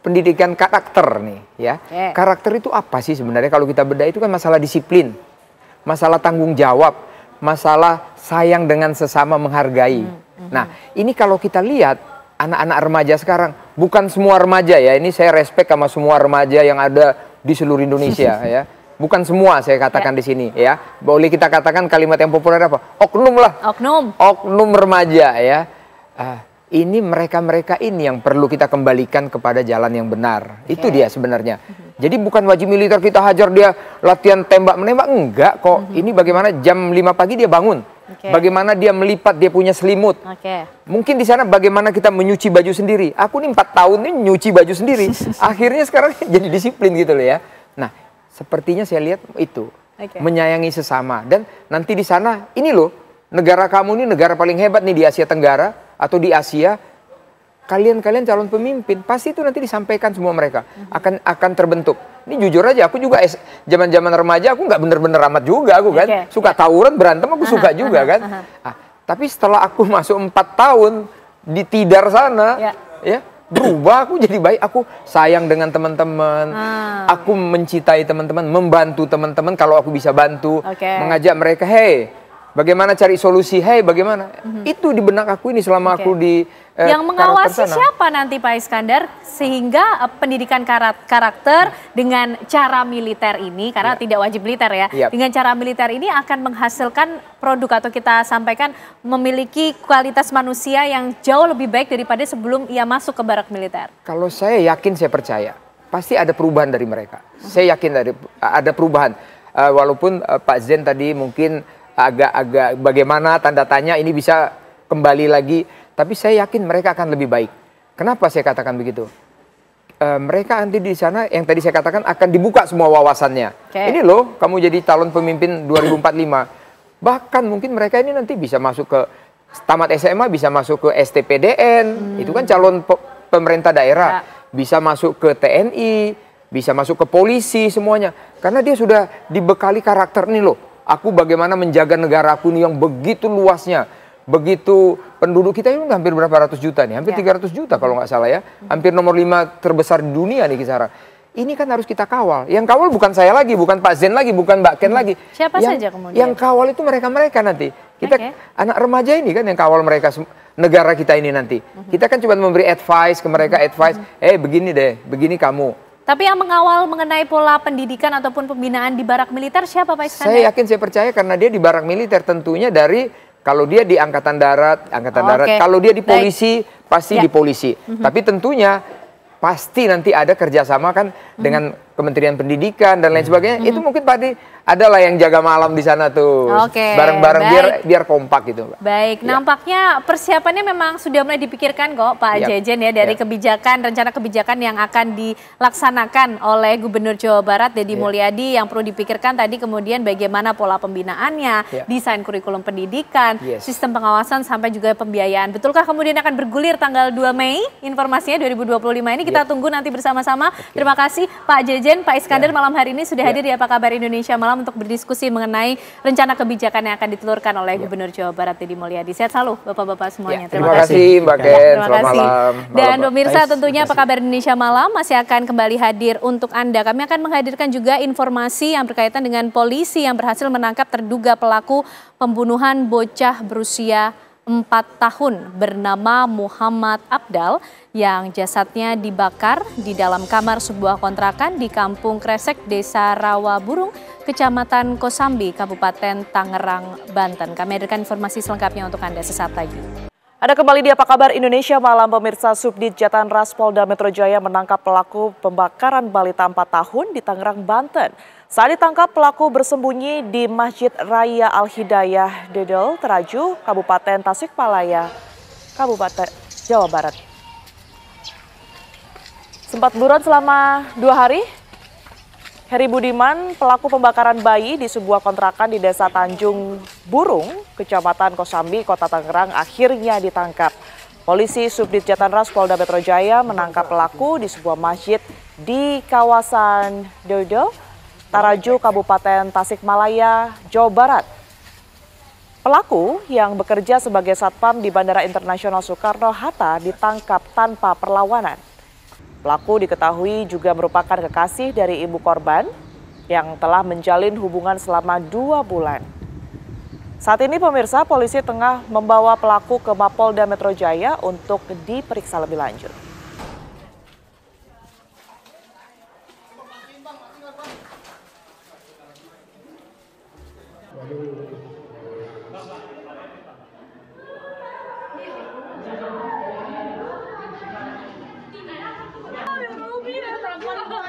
pendidikan karakter nih ya. Karakter itu apa sih sebenarnya kalau kita bedah? Itu kan masalah disiplin, masalah tanggung jawab, masalah sayang dengan sesama, menghargai. Nah, ini kalau kita lihat anak-anak remaja sekarang, bukan semua remaja ya, ini saya respect sama semua remaja yang ada di seluruh Indonesia ya. Bukan semua saya katakan di sini ya. Boleh kita katakan kalimat yang populer apa? Oknum lah. Oknum remaja ya. Ini mereka-mereka ini yang perlu kita kembalikan kepada jalan yang benar. Itu dia sebenarnya. Jadi bukan wajib militer kita hajar dia latihan tembak-menembak, enggak kok. Ini bagaimana jam 5 pagi dia bangun. Bagaimana dia melipat, dia punya selimut. Mungkin di sana bagaimana kita menyuci baju sendiri. Aku nih 4 tahun nih nyuci baju sendiri. Akhirnya sekarang jadi disiplin gitu loh ya. Nah, sepertinya saya lihat itu. Menyayangi sesama. Dan nanti di sana, ini loh, negara kamu ini negara paling hebat nih di Asia Tenggara atau di Asia, kalian calon pemimpin, pasti itu nanti disampaikan semua mereka akan terbentuk. Ini jujur aja, aku juga zaman remaja aku nggak bener-bener amat juga aku kan, suka tawuran berantem aku suka juga kan. Tapi setelah aku masuk 4 tahun di Tidar sana, ya berubah, aku jadi baik, aku sayang dengan teman-teman, aku mencintai teman-teman, membantu teman-teman kalau aku bisa bantu, mengajak mereka, hey, bagaimana cari solusi, hey bagaimana, itu di benak aku ini selama aku di yang mengawasi siapa nanti Pak Iskandar sehingga pendidikan karakter dengan cara militer ini, karena tidak wajib militer ya, dengan cara militer ini akan menghasilkan produk atau kita sampaikan memiliki kualitas manusia yang jauh lebih baik daripada sebelum ia masuk ke barak militer. Kalau saya yakin, saya percaya pasti ada perubahan dari mereka. Saya yakin ada perubahan, walaupun Pak Zen tadi mungkin agak bagaimana tanda tanya ini bisa kembali lagi, tapi saya yakin mereka akan lebih baik. Kenapa saya katakan begitu? Mereka nanti di sana yang tadi saya katakan akan dibuka semua wawasannya. Ini loh, kamu jadi calon pemimpin 2045. Bahkan mungkin mereka ini nanti bisa masuk ke tamat SMA, bisa masuk ke STPDN, itu kan calon pemerintah daerah, bisa masuk ke TNI, bisa masuk ke polisi semuanya. Karena dia sudah dibekali karakter nih loh. Aku bagaimana menjaga negaraku nih yang begitu luasnya, begitu penduduk kita ini hampir berapa ratus juta nih, hampir 300 juta kalau nggak salah ya, hampir nomor 5 terbesar di dunia nih sekarang. Ini kan harus kita kawal. Yang kawal bukan saya lagi, bukan Pak Zen lagi, bukan Mbak Ken lagi. Siapa saja kemudian? Yang kawal itu mereka-mereka nanti. Kita anak remaja ini kan yang kawal mereka, negara kita ini nanti. Kita kan cuma memberi advice ke mereka, begini deh, begini kamu. Tapi yang mengawal mengenai pola pendidikan ataupun pembinaan di barak militer siapa Pak Iskandar? Saya yakin, saya percaya karena dia di barak militer tentunya dari, kalau dia di Angkatan Darat, kalau dia di polisi, pasti di polisi. Tapi tentunya pasti nanti ada kerjasama kan dengan Kementerian Pendidikan dan lain sebagainya. Itu mungkin Pak adalah yang jaga malam di sana tuh, bareng-bareng biar kompak gitu. Baik, nampaknya persiapannya memang sudah mulai dipikirkan kok Pak Jejen ya, dari kebijakan, rencana kebijakan yang akan dilaksanakan oleh Gubernur Jawa Barat Deddy Mulyadi, yang perlu dipikirkan tadi kemudian bagaimana pola pembinaannya, desain kurikulum pendidikan, sistem pengawasan sampai juga pembiayaan. Betulkah kemudian akan bergulir tanggal 2 Mei informasinya 2025 ini? Kita tunggu nanti bersama-sama. Terima kasih Pak Jejen, Pak Iskandar malam hari ini sudah hadir di Apa Kabar Indonesia Malam untuk berdiskusi mengenai rencana kebijakan yang akan ditelurkan oleh Gubernur Jawa Barat Deddy Mulyadi. Sehat selalu Bapak-bapak semuanya. Terima kasih Mbak Ken, selamat malam. Dan pemirsa tentunya Apa Kabar Indonesia Malam masih akan kembali hadir untuk Anda. Kami akan menghadirkan juga informasi yang berkaitan dengan polisi yang berhasil menangkap terduga pelaku pembunuhan bocah berusia 4 tahun bernama Muhammad Abdal yang jasadnya dibakar di dalam kamar sebuah kontrakan di Kampung Kresek, Desa Rawaburung, Kecamatan Kosambi, Kabupaten Tangerang, Banten. Kami hadirkan informasi selengkapnya untuk Anda sesaat lagi. Ada kembali di Apa Kabar Indonesia Malam, pemirsa. Subdit Jatanras Polda Metro Jaya menangkap pelaku pembakaran balita 4 tahun di Tangerang, Banten. Saat ditangkap, pelaku bersembunyi di Masjid Raya Al-Hidayah Dedel, Teraju, Kabupaten Tasikmalaya, Kabupaten Jawa Barat. Sempat buron selama 2 hari, Heri Budiman, pelaku pembakaran bayi di sebuah kontrakan di Desa Tanjung Burung, Kecamatan Kosambi, Kota Tangerang, akhirnya ditangkap. Polisi Subdit Jatanras Polda Metro Jaya menangkap pelaku di sebuah masjid di kawasan Dedel, Taraju, Kabupaten Tasikmalaya, Jawa Barat. Pelaku yang bekerja sebagai satpam di Bandara Internasional Soekarno-Hatta ditangkap tanpa perlawanan. Pelaku diketahui juga merupakan kekasih dari ibu korban yang telah menjalin hubungan selama 2 bulan. Saat ini pemirsa, polisi tengah membawa pelaku ke Mapolda Metro Jaya untuk diperiksa lebih lanjut.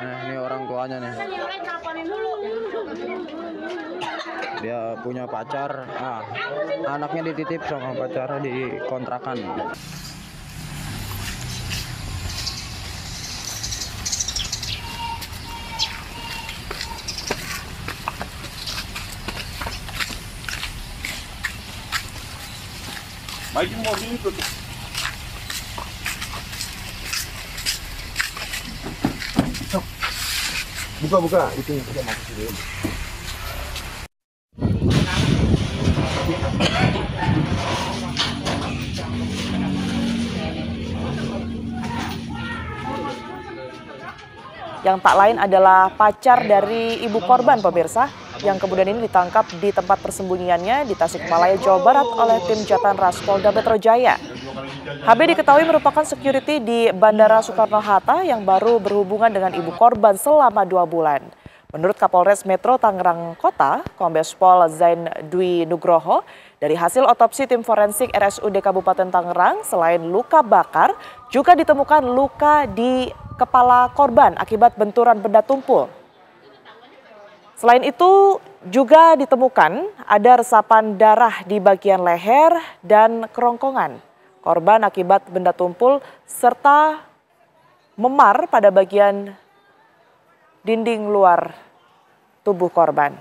Nah, ini orang tuanya nih. Dia punya pacar, anaknya dititip sama pacarnya di kontrakan. Bagi mobil itu tuh. Buka, itu yang kita masuk dulu. Yang tak lain adalah pacar dari ibu korban, pemirsa, yang kemudian ini ditangkap di tempat persembunyiannya di Tasikmalaya, Jawa Barat oleh tim Jatanras Polda Metro Jaya. HB diketahui merupakan security di Bandara Soekarno-Hatta yang baru berhubungan dengan ibu korban selama 2 bulan. Menurut Kapolres Metro Tangerang Kota, Kombes Pol Zain Dwi Nugroho, dari hasil otopsi tim forensik RSUD Kabupaten Tangerang, selain luka bakar, juga ditemukan luka di kepala korban akibat benturan benda tumpul. Selain itu, juga ditemukan ada resapan darah di bagian leher dan kerongkongan korban akibat benda tumpul, serta memar pada bagian dinding luar tubuh korban.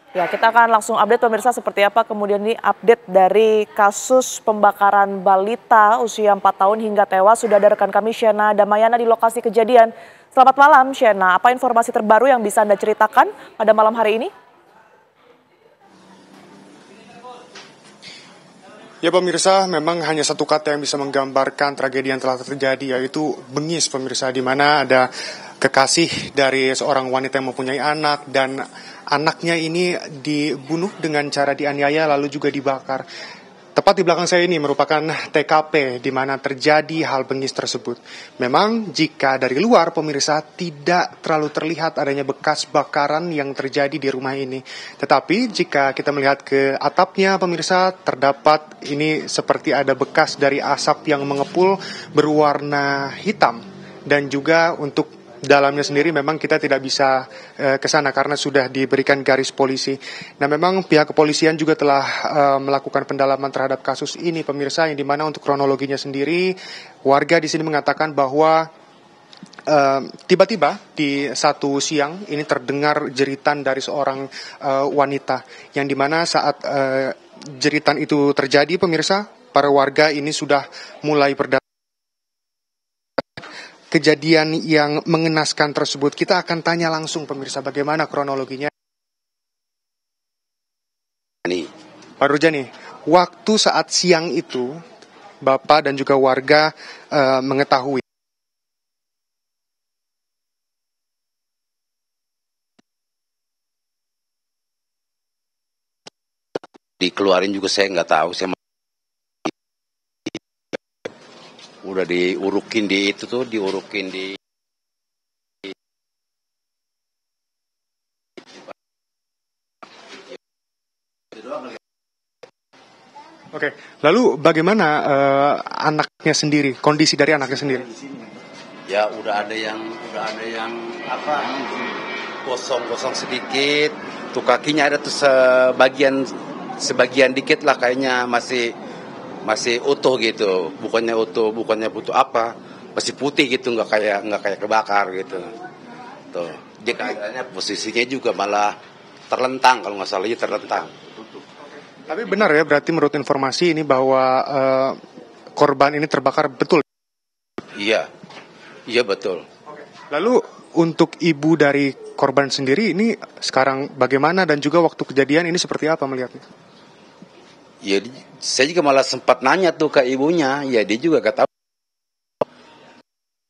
Ya, kita akan langsung update pemirsa seperti apa kemudian ini update dari kasus pembakaran balita usia 4 tahun hingga tewas. Sudah ada rekan kami Shena Damayana di lokasi kejadian. Selamat malam Shena, apa informasi terbaru yang bisa Anda ceritakan pada malam hari ini? Ya pemirsa, memang hanya satu kata yang bisa menggambarkan tragedi yang telah terjadi, yaitu bengis pemirsa, di mana ada kekasih dari seorang wanita yang mempunyai anak dan anaknya ini dibunuh dengan cara dianiaya lalu juga dibakar. Tepat di belakang saya ini merupakan TKP di mana terjadi hal bengis tersebut. Memang jika dari luar pemirsa tidak terlalu terlihat adanya bekas bakaran yang terjadi di rumah ini. Tetapi jika kita melihat ke atapnya pemirsa, terdapat ini seperti ada bekas dari asap yang mengepul berwarna hitam. Dan juga untuk dalamnya sendiri memang kita tidak bisa ke sana karena sudah diberikan garis polisi. Nah, memang pihak kepolisian juga telah melakukan pendalaman terhadap kasus ini pemirsa, yang dimana untuk kronologinya sendiri warga di sini mengatakan bahwa tiba-tiba di satu siang ini terdengar jeritan dari seorang wanita, yang dimana saat jeritan itu terjadi pemirsa, para warga ini sudah mulai berdatangan. Kejadian yang mengenaskan tersebut, kita akan tanya langsung pemirsa bagaimana kronologinya. Pak Rujani, waktu saat siang itu Bapak dan juga warga mengetahui. Dikeluarin juga saya nggak tahu, saya udah diurukin di itu tuh, diurukin di Oke, lalu bagaimana anaknya sendiri, kondisi dari anaknya sendiri? Ya udah ada yang apa, kosong sedikit, tuh kakinya ada tuh sebagian dikit lah, kayaknya masih utuh gitu, bukannya utuh, bukannya butuh apa, masih putih gitu, nggak kayak kebakar gitu. Tuh, dia keadaannya posisinya juga malah terlentang, kalau nggak salah terlentang. Tapi benar ya, berarti menurut informasi ini bahwa korban ini terbakar, betul? Iya, iya betul. Lalu untuk ibu dari korban sendiri ini sekarang bagaimana dan juga waktu kejadian ini seperti apa melihatnya? Ya, saya juga malah sempat nanya tuh ke ibunya, ya dia juga kata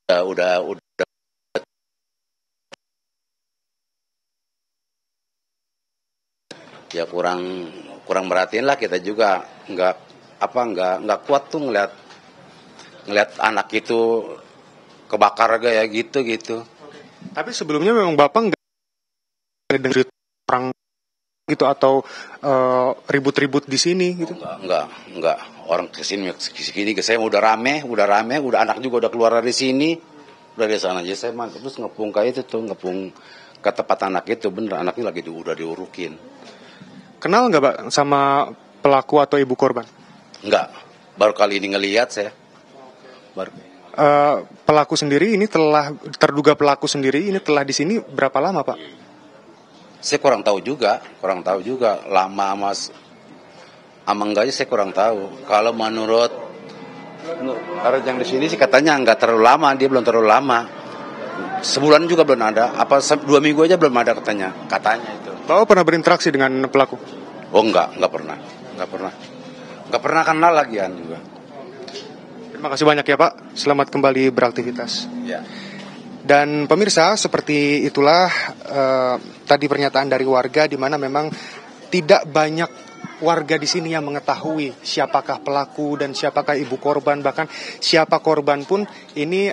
udah ya kurang merhatiin lah, kita juga nggak kuat tuh ngeliat anak itu kebakar kayak gitu. Tapi sebelumnya memang Bapak nggak dengar orang gitu atau ribut-ribut di sini gitu? Enggak. Orang kesini ke saya udah rame, udah anak juga udah keluar dari sini, udah dari sana aja saya mah terus ngepung ke tempat anak itu, bener anaknya lagi udah diurukin. Kenal nggak Pak sama pelaku atau ibu korban? Enggak, baru kali ini ngelihat saya. Pelaku sendiri ini terduga pelaku sendiri ini telah di sini berapa lama Pak? Saya kurang tahu juga, lama mas enggaknya saya kurang tahu. Kalau menurut yang di sini sih katanya nggak terlalu lama, dia belum terlalu lama. Sebulan juga belum ada, 2 minggu aja belum ada katanya itu. Bapak pernah berinteraksi dengan pelaku? Oh nggak pernah kenal lagian juga. Terima kasih banyak ya Pak, selamat kembali beraktivitas. Ya. Dan pemirsa, seperti itulah tadi pernyataan dari warga di mana memang tidak banyak warga di sini yang mengetahui siapakah pelaku dan siapakah ibu korban, bahkan siapa korban pun ini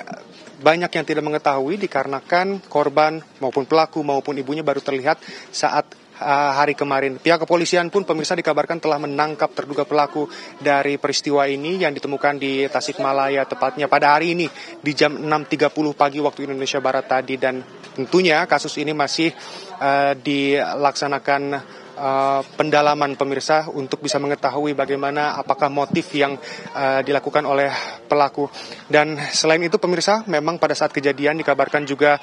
banyak yang tidak mengetahui dikarenakan korban maupun pelaku maupun ibunya baru terlihat saat hari kemarin. Pihak kepolisian pun pemirsa dikabarkan telah menangkap terduga pelaku dari peristiwa ini yang ditemukan di Tasikmalaya tepatnya pada hari ini di jam 6.30 pagi waktu Indonesia Barat tadi, dan tentunya kasus ini masih dilaksanakan pendalaman pemirsa untuk bisa mengetahui bagaimana apakah motif yang dilakukan oleh pelaku. Dan selain itu pemirsa, memang pada saat kejadian dikabarkan juga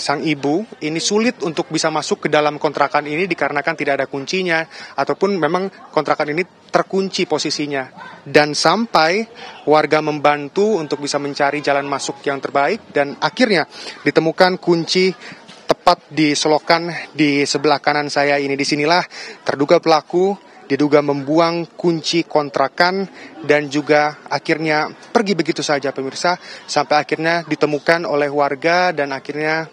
sang ibu ini sulit untuk bisa masuk ke dalam kontrakan ini dikarenakan tidak ada kuncinya ataupun memang kontrakan ini terkunci posisinya, dan sampai warga membantu untuk bisa mencari jalan masuk yang terbaik dan akhirnya ditemukan kunci tepat di selokan di sebelah kanan saya ini. Disinilah terduga pelaku diduga membuang kunci kontrakan dan juga akhirnya pergi begitu saja pemirsa, sampai akhirnya ditemukan oleh warga dan akhirnya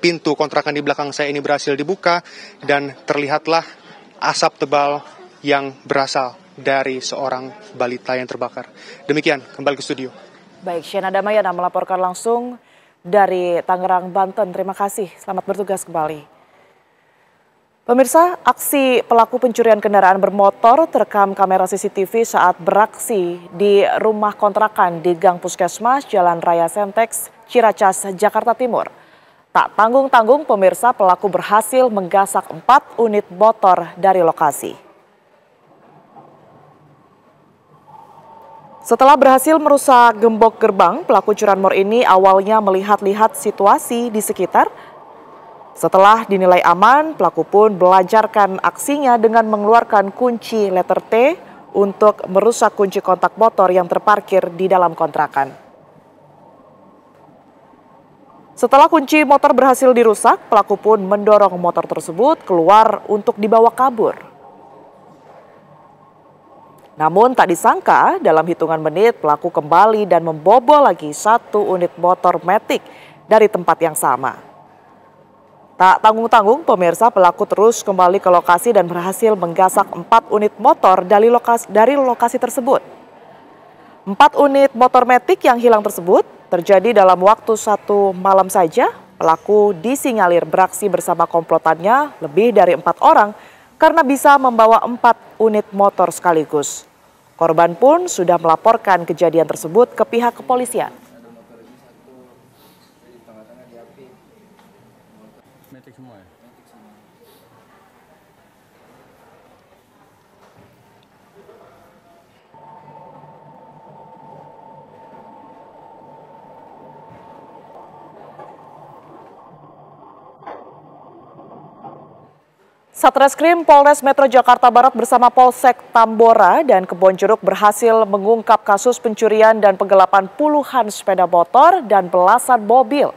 pintu kontrakan di belakang saya ini berhasil dibuka dan terlihatlah asap tebal yang berasal dari seorang balita yang terbakar. Demikian, kembali ke studio. Baik, Shena Damayana melaporkan langsung dari Tangerang, Banten. Terima kasih, selamat bertugas kembali. Pemirsa, aksi pelaku pencurian kendaraan bermotor terekam kamera CCTV saat beraksi di rumah kontrakan di Gang Puskesmas, Jalan Raya Sentex, Ciracas, Jakarta Timur. Tak tanggung-tanggung pemirsa, pelaku berhasil menggasak 4 unit motor dari lokasi. Setelah berhasil merusak gembok gerbang, pelaku curanmor ini awalnya melihat-lihat situasi di sekitar. Setelah dinilai aman, pelaku pun melancarkan aksinya dengan mengeluarkan kunci letter T untuk merusak kunci kontak motor yang terparkir di dalam kontrakan. Setelah kunci motor berhasil dirusak, pelaku pun mendorong motor tersebut keluar untuk dibawa kabur. Namun tak disangka dalam hitungan menit pelaku kembali dan membobol lagi 1 unit motor Matic dari tempat yang sama. Tak tanggung-tanggung pemirsa, pelaku terus kembali ke lokasi dan berhasil menggasak 4 unit motor dari lokasi tersebut. 4 unit motor Matic yang hilang tersebut terjadi dalam waktu 1 malam saja. Pelaku disinyalir beraksi bersama komplotannya lebih dari 4 orang karena bisa membawa 4 unit motor sekaligus. Korban pun sudah melaporkan kejadian tersebut ke pihak kepolisian. Satreskrim Polres Metro Jakarta Barat bersama Polsek Tambora dan Kebonjeruk berhasil mengungkap kasus pencurian dan penggelapan puluhan sepeda motor dan belasan mobil.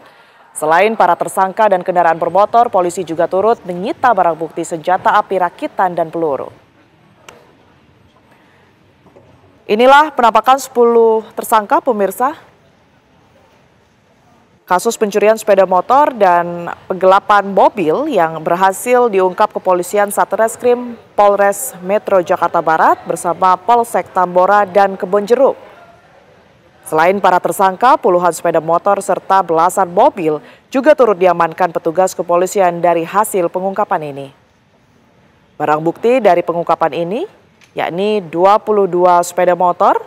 Selain para tersangka dan kendaraan bermotor, polisi juga turut menyita barang bukti senjata api rakitan dan peluru. Inilah penampakan 10 tersangka, pemirsa. Kasus pencurian sepeda motor dan penggelapan mobil yang berhasil diungkap kepolisian Satreskrim Polres Metro Jakarta Barat bersama Polsek Tambora dan Kebonjeruk. Selain para tersangka, puluhan sepeda motor serta belasan mobil juga turut diamankan petugas kepolisian dari hasil pengungkapan ini. Barang bukti dari pengungkapan ini yakni 22 sepeda motor,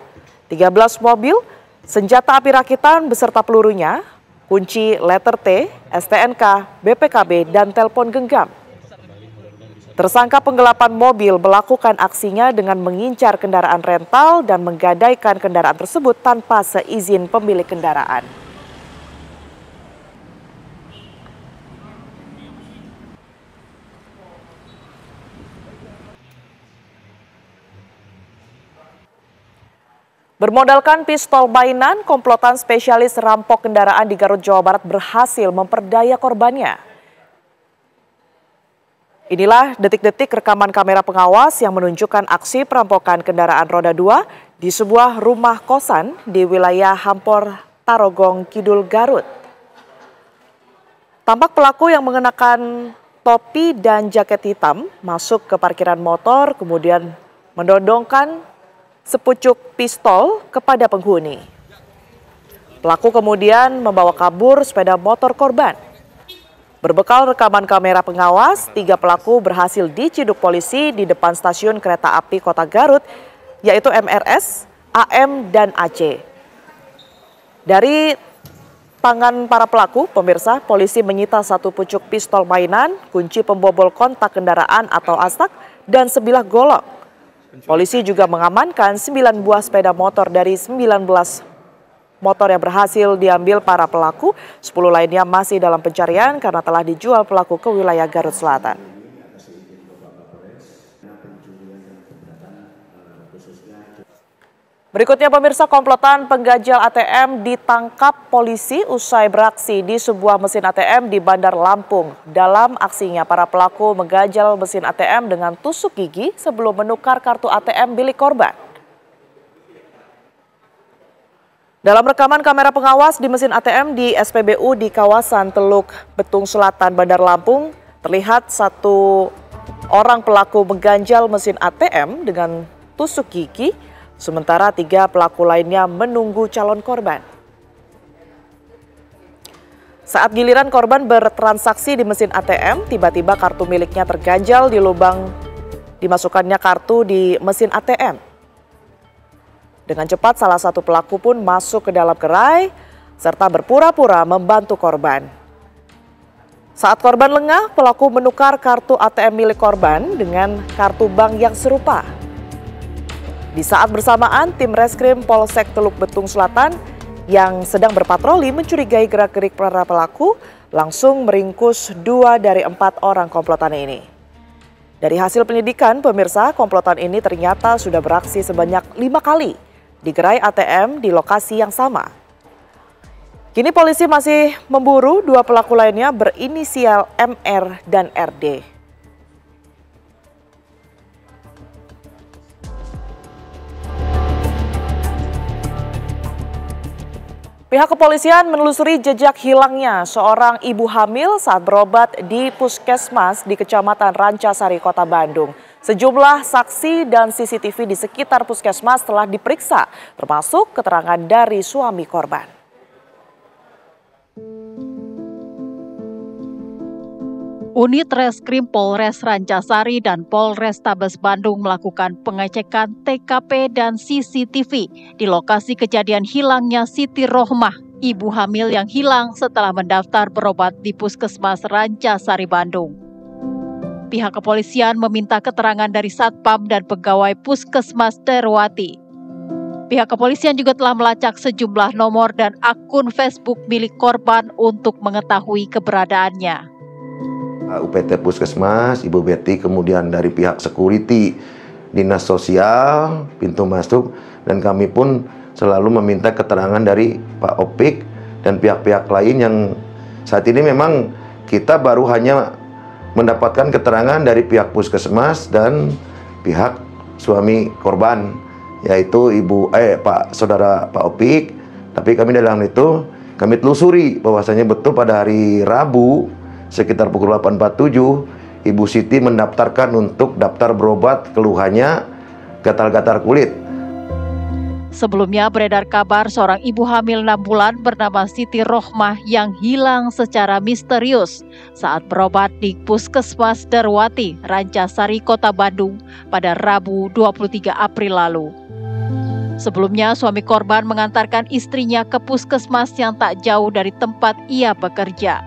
13 mobil, senjata api rakitan beserta pelurunya, kunci letter T, STNK, BPKB, dan telepon genggam. Tersangka penggelapan mobil melakukan aksinya dengan mengincar kendaraan rental dan menggadaikan kendaraan tersebut tanpa seizin pemilik kendaraan. Bermodalkan pistol mainan, komplotan spesialis rampok kendaraan di Garut, Jawa Barat berhasil memperdaya korbannya. Inilah detik-detik rekaman kamera pengawas yang menunjukkan aksi perampokan kendaraan roda 2 di sebuah rumah kosan di wilayah Hampor, Tarogong Kidul, Garut. Tampak pelaku yang mengenakan topi dan jaket hitam masuk ke parkiran motor, kemudian mendodongkan sepucuk pistol kepada penghuni. Pelaku kemudian membawa kabur sepeda motor korban. Berbekal rekaman kamera pengawas, 3 pelaku berhasil diciduk polisi di depan stasiun kereta api Kota Garut, yaitu MRS, AM, dan AC. Dari tangan para pelaku, pemirsa, polisi menyita 1 pucuk pistol mainan, kunci pembobol kontak kendaraan atau astak, dan sebilah golok. Polisi juga mengamankan 9 buah sepeda motor dari 19 motor yang berhasil diambil para pelaku. 10 lainnya masih dalam pencarian karena telah dijual pelaku ke wilayah Garut Selatan. Berikutnya pemirsa, komplotan pengganjal ATM ditangkap polisi usai beraksi di sebuah mesin ATM di Bandar Lampung. Dalam aksinya, para pelaku mengganjal mesin ATM dengan tusuk gigi sebelum menukar kartu ATM milik korban. Dalam rekaman kamera pengawas di mesin ATM di SPBU di kawasan Teluk Betung Selatan, Bandar Lampung, terlihat 1 orang pelaku mengganjal mesin ATM dengan tusuk gigi, sementara 3 pelaku lainnya menunggu calon korban. Saat giliran korban bertransaksi di mesin ATM, tiba-tiba kartu miliknya terganjal di lubang dimasukkannya kartu di mesin ATM. Dengan cepat salah satu pelaku pun masuk ke dalam gerai serta berpura-pura membantu korban. Saat korban lengah, pelaku menukar kartu ATM milik korban dengan kartu bank yang serupa. Di saat bersamaan, tim reskrim Polsek Teluk Betung Selatan yang sedang berpatroli mencurigai gerak-gerik para pelaku langsung meringkus 2 dari 4 orang komplotan ini. Dari hasil penyidikan, pemirsa, komplotan ini ternyata sudah beraksi sebanyak 5 kali di gerai ATM di lokasi yang sama. Kini polisi masih memburu 2 pelaku lainnya berinisial MR dan RD. Pihak kepolisian menelusuri jejak hilangnya seorang ibu hamil saat berobat di puskesmas di Kecamatan Rancasari, Kota Bandung. Sejumlah saksi dan CCTV di sekitar puskesmas telah diperiksa, termasuk keterangan dari suami korban. Unit Reskrim Polres Rancasari dan Polrestabes Bandung melakukan pengecekan TKP dan CCTV di lokasi kejadian hilangnya Siti Rohmah, ibu hamil yang hilang setelah mendaftar berobat di Puskesmas Rancasari, Bandung. Pihak kepolisian meminta keterangan dari Satpam dan pegawai Puskesmas Terwati. Pihak kepolisian juga telah melacak sejumlah nomor dan akun Facebook milik korban untuk mengetahui keberadaannya. UPT Puskesmas, Ibu Betty, kemudian dari pihak security, Dinas Sosial, pintu masuk, dan kami pun selalu meminta keterangan dari Pak Opik dan pihak-pihak lain yang saat ini memang kita baru hanya mendapatkan keterangan dari pihak Puskesmas dan pihak suami korban, yaitu saudara Pak Opik. Tapi kami dalam itu kami telusuri bahwasanya betul pada hari Rabu sekitar pukul 8.47 Ibu Siti mendaftarkan untuk daftar berobat keluhannya gatal-gatal kulit. Sebelumnya beredar kabar seorang ibu hamil 6 bulan bernama Siti Rohmah yang hilang secara misterius saat berobat di Puskesmas Darwati, Rancasari, Kota Bandung pada Rabu 23 April lalu. Sebelumnya suami korban mengantarkan istrinya ke puskesmas yang tak jauh dari tempat ia bekerja.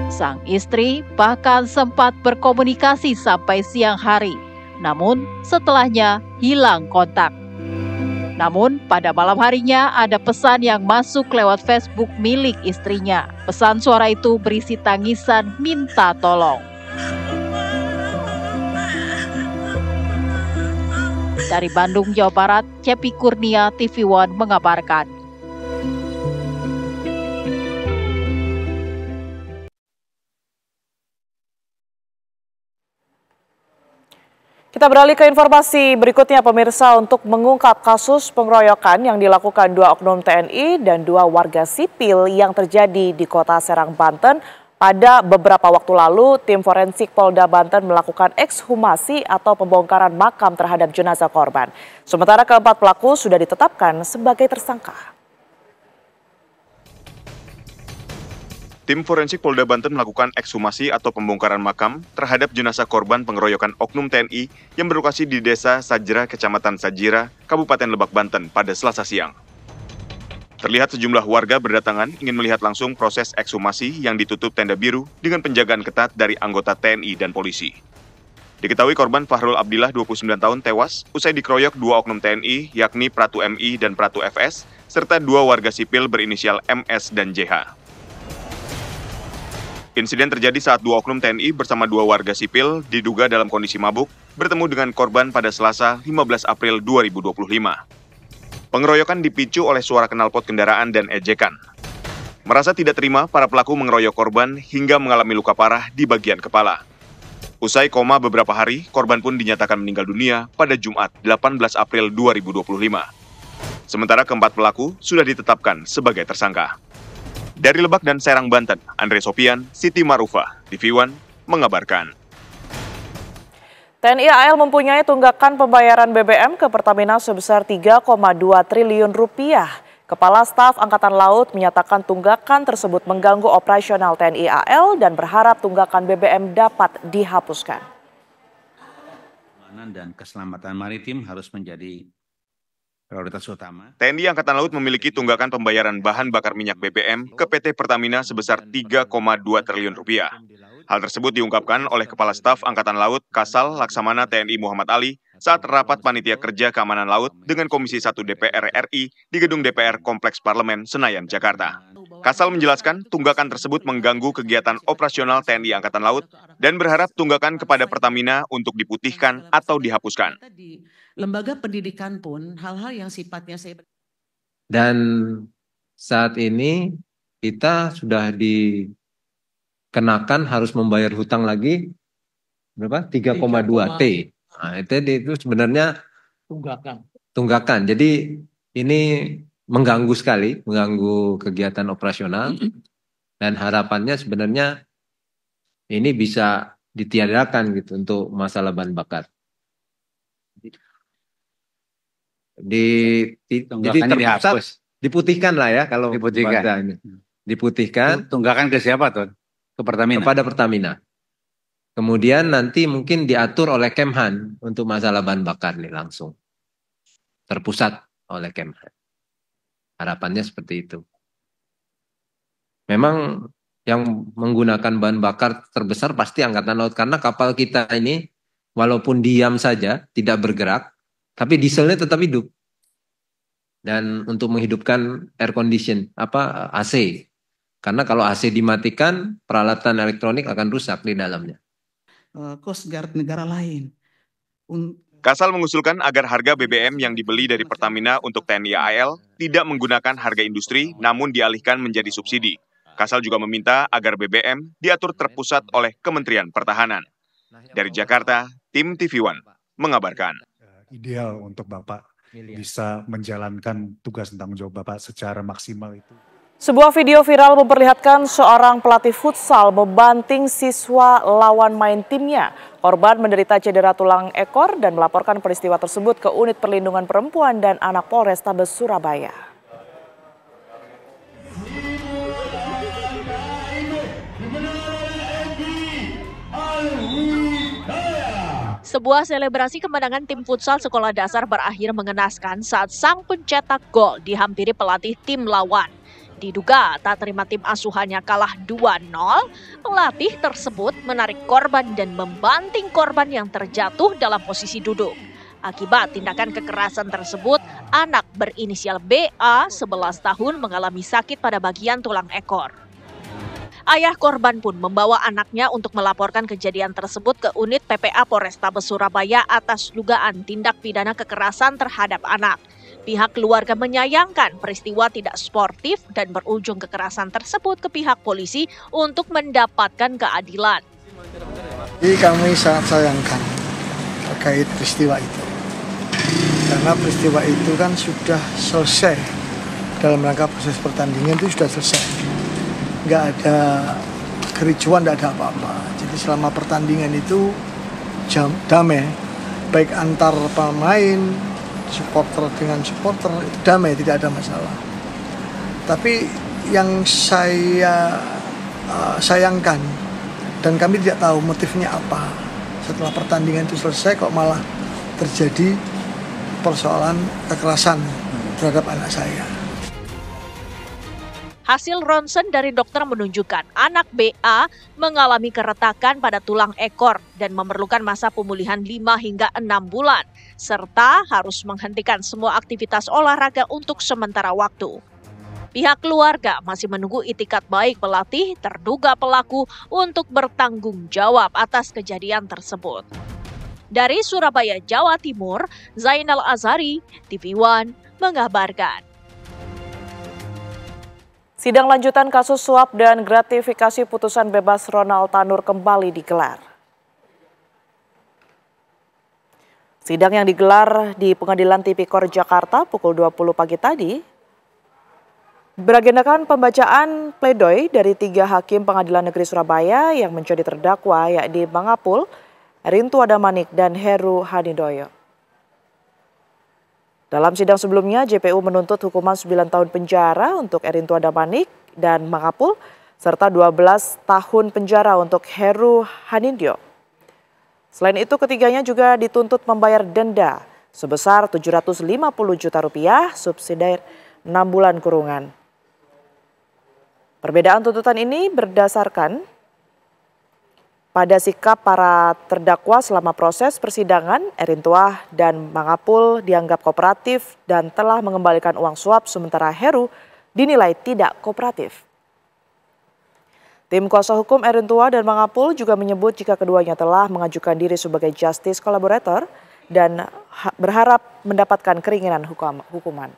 Sang istri bahkan sempat berkomunikasi sampai siang hari, namun setelahnya hilang kontak. Namun pada malam harinya ada pesan yang masuk lewat Facebook milik istrinya. Pesan suara itu berisi tangisan minta tolong. Dari Bandung, Jawa Barat, Cepi Kurnia, TV One mengabarkan. Kita beralih ke informasi berikutnya, pemirsa. Untuk mengungkap kasus pengeroyokan yang dilakukan 2 oknum TNI dan 2 warga sipil yang terjadi di Kota Serang, Banten, pada beberapa waktu lalu, tim forensik Polda Banten melakukan ekshumasi atau pembongkaran makam terhadap jenazah korban. Sementara keempat pelaku sudah ditetapkan sebagai tersangka. Tim forensik Polda Banten melakukan ekshumasi atau pembongkaran makam terhadap jenazah korban pengeroyokan oknum TNI yang berlokasi di Desa Sajra, Kecamatan Sajira, Kabupaten Lebak, Banten pada Selasa siang. Terlihat sejumlah warga berdatangan ingin melihat langsung proses ekshumasi yang ditutup tenda biru dengan penjagaan ketat dari anggota TNI dan polisi. Diketahui korban Fahrul Abdillah 29 tahun tewas usai dikeroyok 2 oknum TNI yakni Pratu MI dan Pratu FS serta 2 warga sipil berinisial MS dan JH. Insiden terjadi saat 2 oknum TNI bersama 2 warga sipil diduga dalam kondisi mabuk bertemu dengan korban pada Selasa 15 April 2025. Pengeroyokan dipicu oleh suara knalpot kendaraan dan ejekan. Merasa tidak terima, para pelaku mengeroyok korban hingga mengalami luka parah di bagian kepala. Usai koma beberapa hari, korban pun dinyatakan meninggal dunia pada Jumat 18 April 2025. Sementara keempat pelaku sudah ditetapkan sebagai tersangka. Dari Lebak dan Serang, Banten, Andre Sopian, Siti Marufah, TV One mengabarkan. TNI AL mempunyai tunggakan pembayaran BBM ke Pertamina sebesar 3,2 triliun rupiah. Kepala Staf Angkatan Laut menyatakan tunggakan tersebut mengganggu operasional TNI AL dan berharap tunggakan BBM dapat dihapuskan. Keamanan dan keselamatan maritim harus menjadi prioritas utama. TNI Angkatan Laut memiliki tunggakan pembayaran bahan bakar minyak BBM ke PT Pertamina sebesar 3,2 triliun rupiah. Hal tersebut diungkapkan oleh Kepala Staf Angkatan Laut Kasal Laksamana TNI Muhammad Ali saat rapat Panitia Kerja Keamanan Laut dengan Komisi 1 DPR RI di Gedung DPR Kompleks Parlemen Senayan, Jakarta. Kasal menjelaskan tunggakan tersebut mengganggu kegiatan operasional TNI Angkatan Laut dan berharap tunggakan kepada Pertamina untuk diputihkan atau dihapuskan. Lembaga pendidikan pun hal-hal yang sifatnya dan saat ini kita sudah dikenakan harus membayar hutang lagi berapa? 3,2 T. Nah, itu sebenarnya tunggakan. Jadi ini mengganggu sekali, mengganggu kegiatan operasional dan harapannya sebenarnya ini bisa ditiadakan gitu untuk masalah bahan bakar. Jadi terpusat diputihkan lah ya kalau diputihkan. Diputihkan. Tunggakan ke siapa tuh? Ke Pertamina. Kepada Pertamina. Kemudian nanti mungkin diatur oleh Kemhan untuk masalah bahan bakar nih langsung terpusat oleh Kemhan. Harapannya seperti itu. Memang yang menggunakan bahan bakar terbesar pasti Angkatan Laut karena kapal kita ini walaupun diam saja tidak bergerak. Tapi dieselnya tetap hidup. Dan untuk menghidupkan air condition, AC. Karena kalau AC dimatikan, peralatan elektronik akan rusak di dalamnya. Coast Guard negara lain. Kasal mengusulkan agar harga BBM yang dibeli dari Pertamina untuk TNI AL tidak menggunakan harga industri, namun dialihkan menjadi subsidi. Kasal juga meminta agar BBM diatur terpusat oleh Kementerian Pertahanan. Dari Jakarta, tim TV One mengabarkan. Ideal untuk Bapak bisa menjalankan tugas dan tanggung jawab Bapak secara maksimal itu. Sebuah video viral memperlihatkan seorang pelatih futsal membanting siswa lawan main timnya. Korban menderita cedera tulang ekor dan melaporkan peristiwa tersebut ke Unit Perlindungan Perempuan dan Anak Polrestabes Surabaya. Sebuah selebrasi kemenangan tim futsal sekolah dasar berakhir mengenaskan saat sang pencetak gol dihampiri pelatih tim lawan. Diduga tak terima tim asuhannya kalah 2-0, pelatih tersebut menarik korban dan membanting korban yang terjatuh dalam posisi duduk. Akibat tindakan kekerasan tersebut, anak berinisial BA 11 tahun mengalami sakit pada bagian tulang ekor. Ayah korban pun membawa anaknya untuk melaporkan kejadian tersebut ke unit PPA Polrestabes Surabaya atas dugaan tindak pidana kekerasan terhadap anak. Pihak keluarga menyayangkan peristiwa tidak sportif dan berujung kekerasan tersebut ke pihak polisi untuk mendapatkan keadilan. Jadi kami sangat sayangkan terkait peristiwa itu. Karena peristiwa itu kan sudah selesai. Dalam rangka proses pertandingan itu sudah selesai. Nggak ada kericuan, nggak ada apa-apa. Jadi selama pertandingan itu damai, baik antar pemain, supporter dengan supporter, itu damai, tidak ada masalah. Tapi yang saya sayangkan, dan kami tidak tahu motifnya apa, setelah pertandingan itu selesai kok malah terjadi persoalan kekerasan terhadap anak saya. Hasil ronsen dari dokter menunjukkan anak BA mengalami keretakan pada tulang ekor dan memerlukan masa pemulihan 5 hingga 6 bulan, serta harus menghentikan semua aktivitas olahraga untuk sementara waktu. Pihak keluarga masih menunggu itikat baik pelatih terduga pelaku untuk bertanggung jawab atas kejadian tersebut. Dari Surabaya, Jawa Timur, Zainal Azhari, TV One mengabarkan. Sidang lanjutan kasus suap dan gratifikasi putusan bebas Ronald Tanur kembali digelar. Sidang yang digelar di Pengadilan Tipikor Jakarta pukul 20 pagi tadi beragendakan pembacaan pledoi dari 3 hakim Pengadilan Negeri Surabaya yang menjadi terdakwa, yakni Mangapul, Erintua Damanik, dan Heru Hanidoyo. Dalam sidang sebelumnya, JPU menuntut hukuman 9 tahun penjara untuk Erintua Damanik dan Mangapul, serta 12 tahun penjara untuk Heru Hanidoyo. Selain itu, ketiganya juga dituntut membayar denda sebesar 750 juta rupiah, subsidi 6 bulan kurungan. Perbedaan tuntutan ini berdasarkan pada sikap para terdakwa selama proses persidangan. Erintua dan Mangapul dianggap kooperatif dan telah mengembalikan uang suap, sementara Heru dinilai tidak kooperatif. Tim kuasa hukum Erintua dan Mangapul juga menyebut jika keduanya telah mengajukan diri sebagai justice collaborator dan berharap mendapatkan keringanan hukuman.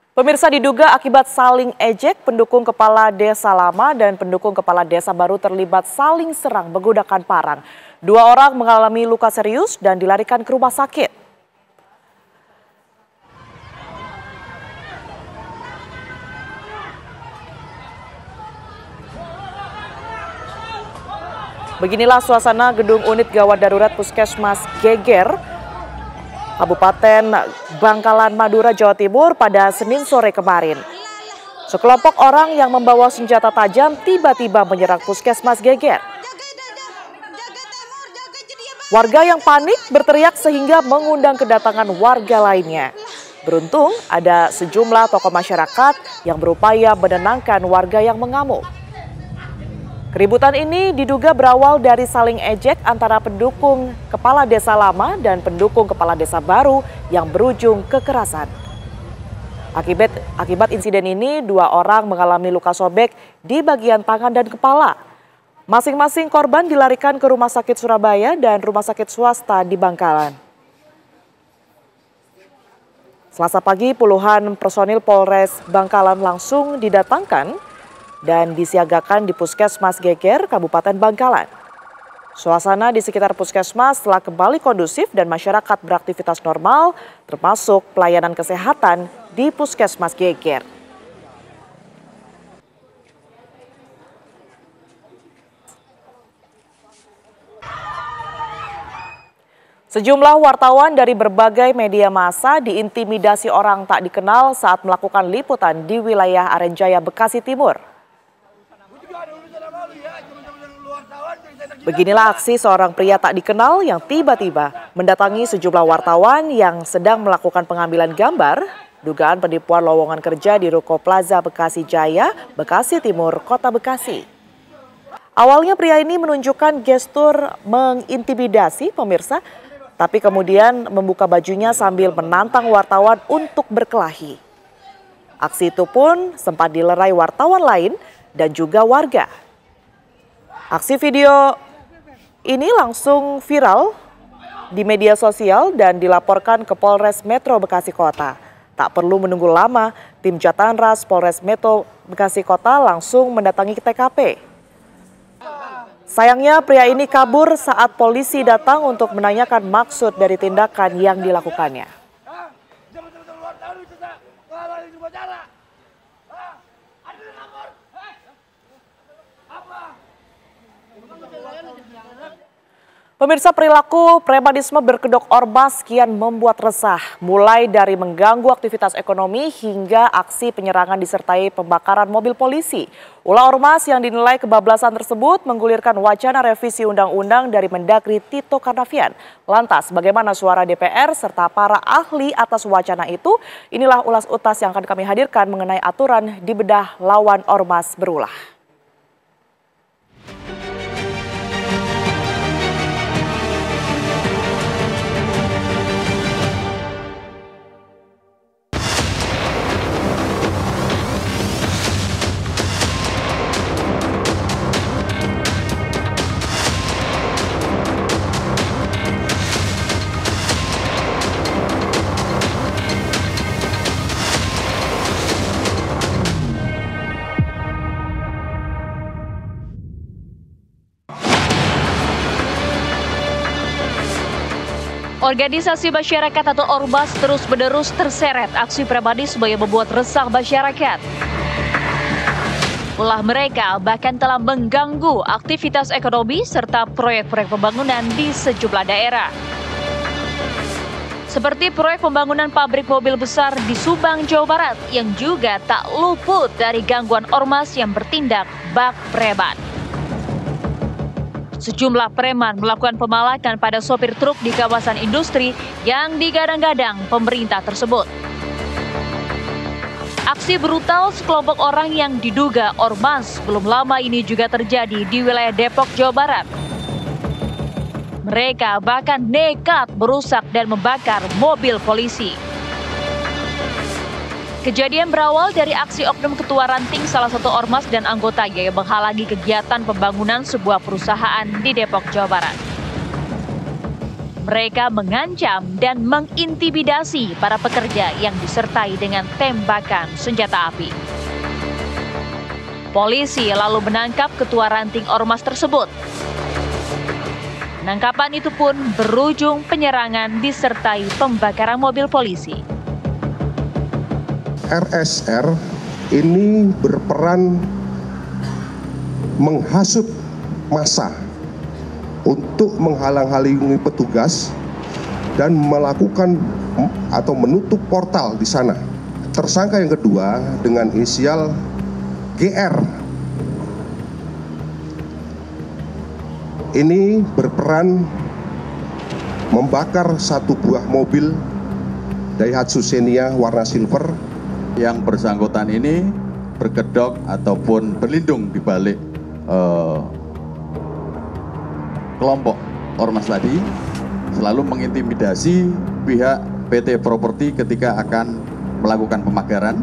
Pemirsa, diduga akibat saling ejek, pendukung kepala desa lama dan pendukung kepala desa baru terlibat saling serang menggunakan parang. 2 orang mengalami luka serius dan dilarikan ke rumah sakit. Beginilah suasana gedung unit gawat darurat Puskesmas Geger, Kabupaten Bangkalan, Madura, Jawa Timur pada Senin sore kemarin. Sekelompok orang yang membawa senjata tajam tiba-tiba menyerang Puskesmas Geger. Warga yang panik berteriak sehingga mengundang kedatangan warga lainnya. Beruntung ada sejumlah tokoh masyarakat yang berupaya menenangkan warga yang mengamuk. Keributan ini diduga berawal dari saling ejek antara pendukung kepala desa lama dan pendukung kepala desa baru yang berujung kekerasan. Akibat insiden ini, 2 orang mengalami luka sobek di bagian tangan dan kepala. Masing-masing korban dilarikan ke Rumah Sakit Surabaya dan Rumah Sakit Swasta di Bangkalan. Selasa pagi, puluhan personil Polres Bangkalan langsung didatangkan dan disiagakan di Puskesmas Geger, Kabupaten Bangkalan. Suasana di sekitar puskesmas telah kembali kondusif dan masyarakat beraktivitas normal, termasuk pelayanan kesehatan di Puskesmas Geger. Sejumlah wartawan dari berbagai media massa diintimidasi orang tak dikenal saat melakukan liputan di wilayah Arenjaya, Bekasi Timur. Beginilah aksi seorang pria tak dikenal yang tiba-tiba mendatangi sejumlah wartawan yang sedang melakukan pengambilan gambar dugaan penipuan lowongan kerja di Ruko Plaza Bekasi Jaya, Bekasi Timur, Kota Bekasi. Awalnya pria ini menunjukkan gestur mengintimidasi pemirsa, tapi kemudian membuka bajunya sambil menantang wartawan untuk berkelahi. Aksi itu pun sempat dilerai wartawan lain dan juga warga. Aksi video ini langsung viral di media sosial dan dilaporkan ke Polres Metro Bekasi Kota. Tak perlu menunggu lama, tim Jatanras Polres Metro Bekasi Kota langsung mendatangi TKP. Sayangnya pria ini kabur saat polisi datang untuk menanyakan maksud dari tindakan yang dilakukannya. Pemirsa, perilaku premanisme berkedok ormas kian membuat resah, mulai dari mengganggu aktivitas ekonomi hingga aksi penyerangan disertai pembakaran mobil polisi. Ulah ormas yang dinilai kebablasan tersebut menggulirkan wacana revisi undang-undang dari Mendagri Tito Karnavian. Lantas, bagaimana suara DPR serta para ahli atas wacana itu? Inilah ulas utas yang akan kami hadirkan mengenai aturan di bedah lawan ormas berulah. Organisasi masyarakat atau ormas terus-menerus terseret aksi premanisme yang membuat resah masyarakat. Ulah mereka bahkan telah mengganggu aktivitas ekonomi serta proyek-proyek pembangunan di sejumlah daerah. Seperti proyek pembangunan pabrik mobil besar di Subang, Jawa Barat yang juga tak luput dari gangguan ormas yang bertindak bak preman. Sejumlah preman melakukan pemalakan pada sopir truk di kawasan industri yang digadang-gadang pemerintah tersebut. Aksi brutal sekelompok orang yang diduga ormas belum lama ini juga terjadi di wilayah Depok, Jawa Barat. Mereka bahkan nekat merusak dan membakar mobil polisi. Kejadian berawal dari aksi oknum ketua ranting salah satu ormas dan anggotanya yang menghalangi kegiatan pembangunan sebuah perusahaan di Depok, Jawa Barat. Mereka mengancam dan mengintimidasi para pekerja yang disertai dengan tembakan senjata api. Polisi lalu menangkap ketua ranting ormas tersebut. Penangkapan itu pun berujung penyerangan disertai pembakaran mobil polisi. RSR ini berperan menghasut massa untuk menghalang-halangi petugas dan melakukan atau menutup portal di sana. Tersangka yang kedua dengan inisial GR ini berperan membakar satu buah mobil Daihatsu Xenia warna silver. Yang bersangkutan ini berkedok ataupun berlindung di balik kelompok ormas tadi, selalu mengintimidasi pihak PT Properti ketika akan melakukan pemagaran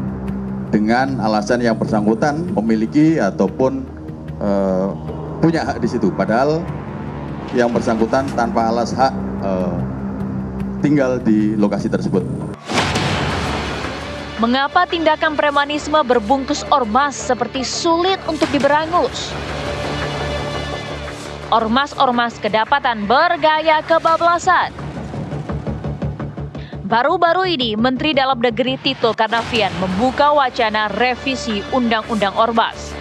dengan alasan yang bersangkutan memiliki ataupun punya hak di situ, padahal yang bersangkutan tanpa alas hak tinggal di lokasi tersebut. Mengapa tindakan premanisme berbungkus ormas seperti sulit untuk diberangus? Ormas-ormas kedapatan bergaya kebablasan. Baru-baru ini, Menteri Dalam Negeri Tito Karnavian membuka wacana revisi Undang-Undang Ormas.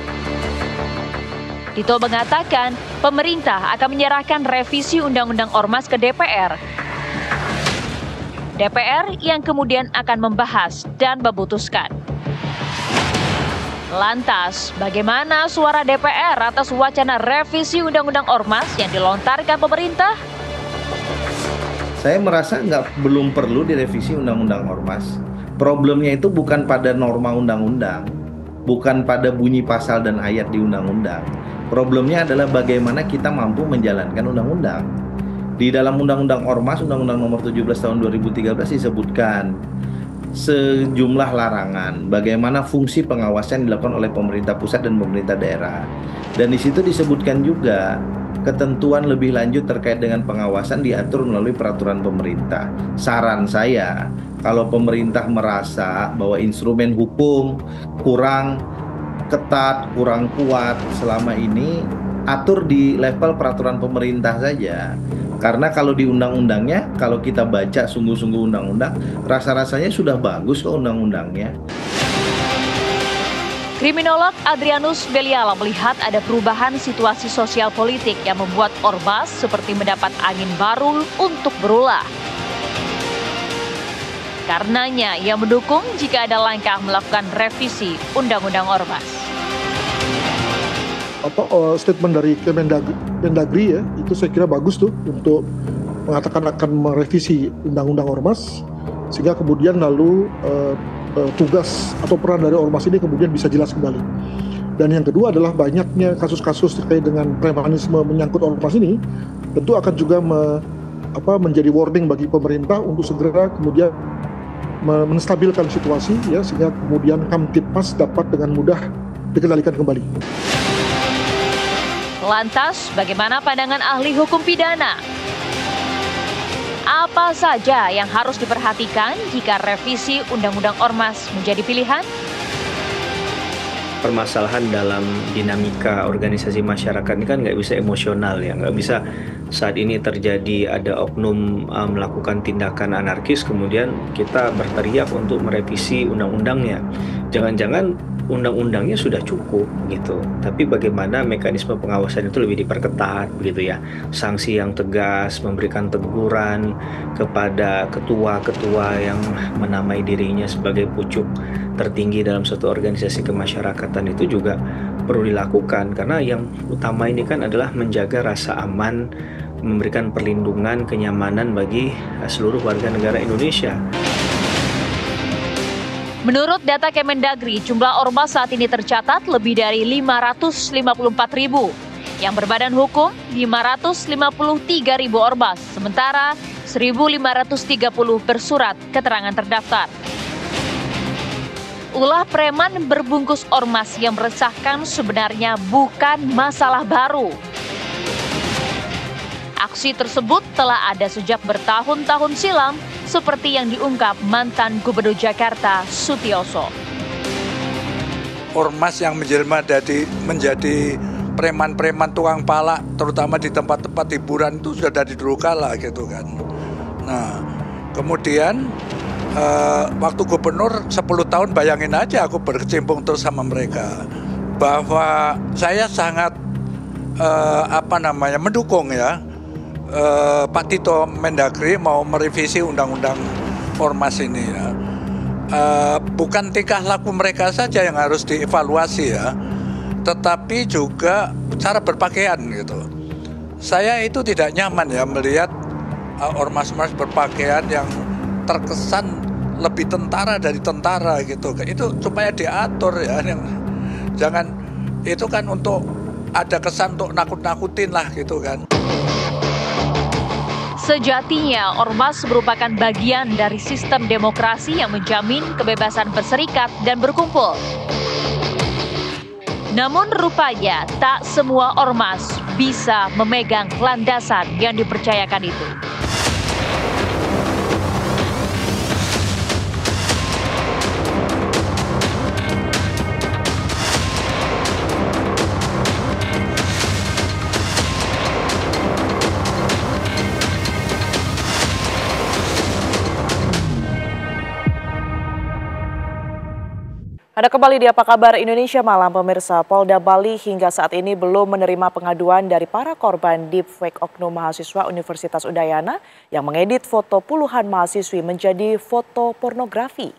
Tito mengatakan pemerintah akan menyerahkan revisi Undang-Undang Ormas ke DPR. DPR yang kemudian akan membahas dan memutuskan. Lantas, bagaimana suara DPR atas wacana revisi Undang-Undang Ormas yang dilontarkan pemerintah? Saya merasa belum perlu direvisi Undang-Undang Ormas. Problemnya itu bukan pada norma undang-undang, bukan pada bunyi pasal dan ayat di undang-undang. Problemnya adalah bagaimana kita mampu menjalankan undang-undang. Di dalam Undang-Undang Ormas, Undang-Undang Nomor 17 Tahun 2013 disebutkan sejumlah larangan bagaimana fungsi pengawasan dilakukan oleh pemerintah pusat dan pemerintah daerah. Dan di situ disebutkan juga ketentuan lebih lanjut terkait dengan pengawasan diatur melalui peraturan pemerintah. Saran saya, kalau pemerintah merasa bahwa instrumen hukum kurang ketat, kurang kuat selama ini, atur di level peraturan pemerintah saja. Karena kalau di undang-undangnya, kalau kita baca sungguh-sungguh undang-undang, rasa-rasanya sudah bagus kok undang-undangnya. Kriminolog Adrianus Beliala melihat ada perubahan situasi sosial politik yang membuat ormas seperti mendapat angin baru untuk berulah. Karenanya, ia mendukung jika ada langkah melakukan revisi Undang-Undang Ormas. Statement dari Kemendagri ya, itu saya kira bagus tuh untuk mengatakan akan merevisi Undang-Undang Ormas, sehingga kemudian lalu tugas atau peran dari ormas ini kemudian bisa jelas kembali. Dan yang kedua adalah banyaknya kasus-kasus terkait dengan premanisme menyangkut ormas ini, tentu akan juga menjadi warning bagi pemerintah untuk segera kemudian menstabilkan situasi ya, sehingga kemudian Kamtibmas dapat dengan mudah dikendalikan kembali. Lantas, bagaimana pandangan ahli hukum pidana? Apa saja yang harus diperhatikan jika revisi Undang-Undang Ormas menjadi pilihan? Permasalahan dalam dinamika organisasi masyarakat ini kan nggak bisa emosional ya, nggak bisa saat ini terjadi ada oknum melakukan tindakan anarkis kemudian kita berteriak untuk merevisi undang-undangnya. Jangan-jangan undang-undangnya sudah cukup gitu, tapi bagaimana mekanisme pengawasan itu lebih diperketat begitu ya, sanksi yang tegas, memberikan teguran kepada ketua-ketua yang menamai dirinya sebagai pucuk tertinggi dalam suatu organisasi kemasyarakatan itu juga perlu dilakukan, karena yang utama ini kan adalah menjaga rasa aman, memberikan perlindungan, kenyamanan bagi seluruh warga negara Indonesia. Menurut data Kemendagri, jumlah ormas saat ini tercatat lebih dari 554.000. Yang berbadan hukum, 553.000 ormas. Sementara 1.530 bersurat keterangan terdaftar. Ulah preman berbungkus ormas yang meresahkan sebenarnya bukan masalah baru. Aksi tersebut telah ada sejak bertahun-tahun silam, seperti yang diungkap mantan Gubernur Jakarta Sutioso. Ormas yang menjelma menjadi preman-preman tukang palak, terutama di tempat-tempat hiburan itu sudah dari dulu kala gitu kan. Nah, kemudian waktu gubernur 10 tahun, bayangin aja aku berkecimpung terus sama mereka. Bahwa saya sangat mendukung ya. Pak Tito Mendagri mau merevisi undang-undang ormas ini ya. Bukan tingkah laku mereka saja yang harus dievaluasi ya, tetapi juga cara berpakaian gitu. Saya itu tidak nyaman ya melihat ormas-ormas berpakaian yang terkesan lebih tentara dari tentara gitu. Itu supaya diatur ya, jangan itu kan untuk ada kesan untuk nakut-nakutin lah gitu kan. Sejatinya, ormas merupakan bagian dari sistem demokrasi yang menjamin kebebasan berserikat dan berkumpul. Namun rupanya tak semua ormas bisa memegang landasan yang dipercayakan itu. Ada kembali di Apa Kabar Indonesia Malam, pemirsa. Polda Bali hingga saat ini belum menerima pengaduan dari para korban deepfake oknum mahasiswa Universitas Udayana yang mengedit foto puluhan mahasiswi menjadi foto pornografi.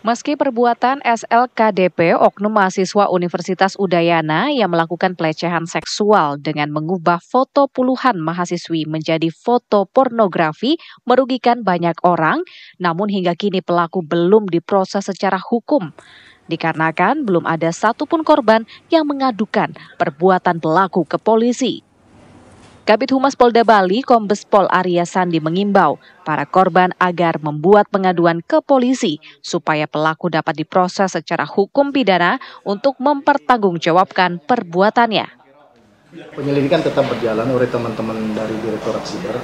Meski perbuatan SLKDP, oknum mahasiswa Universitas Udayana yang melakukan pelecehan seksual dengan mengubah foto puluhan mahasiswi menjadi foto pornografi merugikan banyak orang, namun hingga kini pelaku belum diproses secara hukum. Dikarenakan belum ada satupun korban yang mengadukan perbuatan pelaku ke polisi. Kabid Humas Polda Bali, Kombes Pol Arya Sandi mengimbau para korban agar membuat pengaduan ke polisi supaya pelaku dapat diproses secara hukum pidana untuk mempertanggungjawabkan perbuatannya. Penyelidikan tetap berjalan oleh teman-teman dari Direktorat Siber,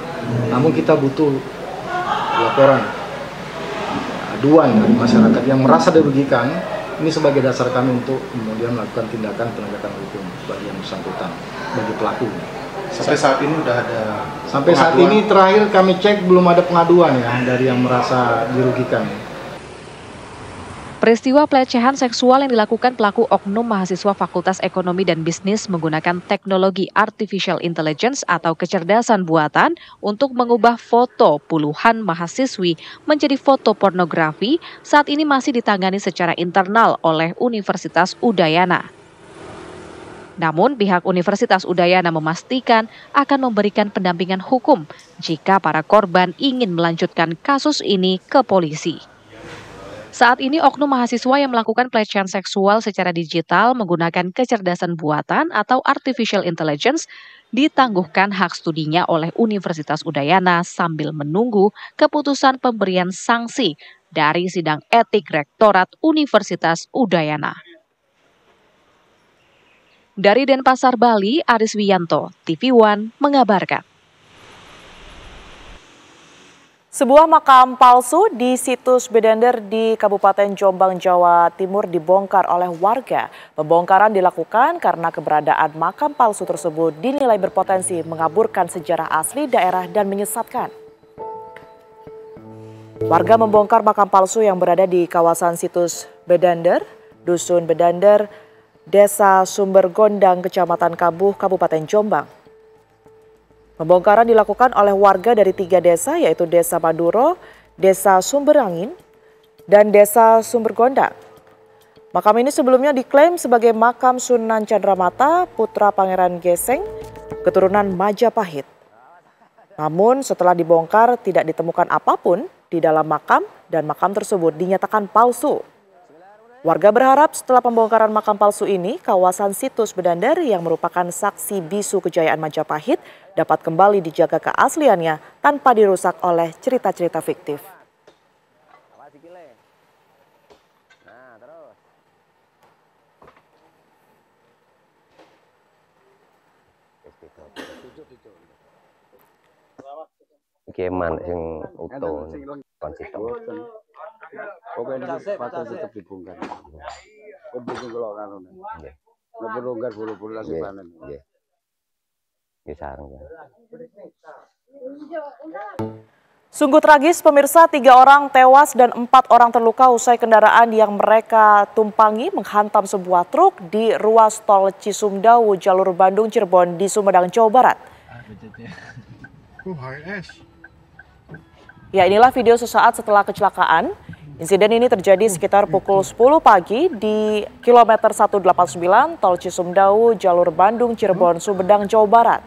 namun kita butuh laporan, aduan dari masyarakat yang merasa dirugikan. Ini sebagai dasar kami untuk kemudian melakukan tindakan penegakan hukum bagi yang bersangkutan, bagi pelaku. Sampai saat ini udah ada sampai saat ini terakhir kami cek belum ada pengaduan ya dari yang merasa dirugikan. Peristiwa pelecehan seksual yang dilakukan pelaku oknum mahasiswa Fakultas Ekonomi dan Bisnis menggunakan teknologi artificial intelligence atau kecerdasan buatan untuk mengubah foto puluhan mahasiswi menjadi foto pornografi saat ini masih ditangani secara internal oleh Universitas Udayana. Namun pihak Universitas Udayana memastikan akan memberikan pendampingan hukum jika para korban ingin melanjutkan kasus ini ke polisi. Saat ini oknum mahasiswa yang melakukan pelecehan seksual secara digital menggunakan kecerdasan buatan atau artificial intelligence ditangguhkan hak studinya oleh Universitas Udayana sambil menunggu keputusan pemberian sanksi dari sidang etik Rektorat Universitas Udayana. Dari Denpasar, Bali, Aris Wiyanto, TV One mengabarkan. Sebuah makam palsu di situs Bedender di Kabupaten Jombang, Jawa Timur dibongkar oleh warga. Pembongkaran dilakukan karena keberadaan makam palsu tersebut dinilai berpotensi mengaburkan sejarah asli daerah dan menyesatkan. Warga membongkar makam palsu yang berada di kawasan situs Bedender, Dusun Bedender, Desa Sumber Gondang, Kecamatan Kabuh, Kabupaten Jombang. Pembongkaran dilakukan oleh warga dari 3 desa, yaitu Desa Maduro, Desa Sumberangin, dan Desa Sumber Gondang. Makam ini sebelumnya diklaim sebagai makam Sunan Chandramata, putra Pangeran Geseng, keturunan Majapahit. Namun setelah dibongkar tidak ditemukan apapun di dalam makam dan makam tersebut dinyatakan palsu. Warga berharap setelah pembongkaran makam palsu ini, kawasan situs Bedender yang merupakan saksi bisu kejayaan Majapahit dapat kembali dijaga keasliannya tanpa dirusak oleh cerita-cerita fiktif. Keman yang utuh konsisten. Pokoknya tetap dibongkar. Kumpul kalau kan. Ngebongkar bulu-bulu lagi panen. Sungguh tragis pemirsa, 3 orang tewas dan 4 orang terluka usai kendaraan yang mereka tumpangi menghantam sebuah truk di ruas tol Cisumdawu jalur Bandung Cirebon di Sumedang, Jawa Barat. Ya, inilah video sesaat setelah kecelakaan. Insiden ini terjadi sekitar pukul 10 pagi di kilometer 189 tol Cisumdawu jalur Bandung Cirebon Sumedang, Jawa Barat.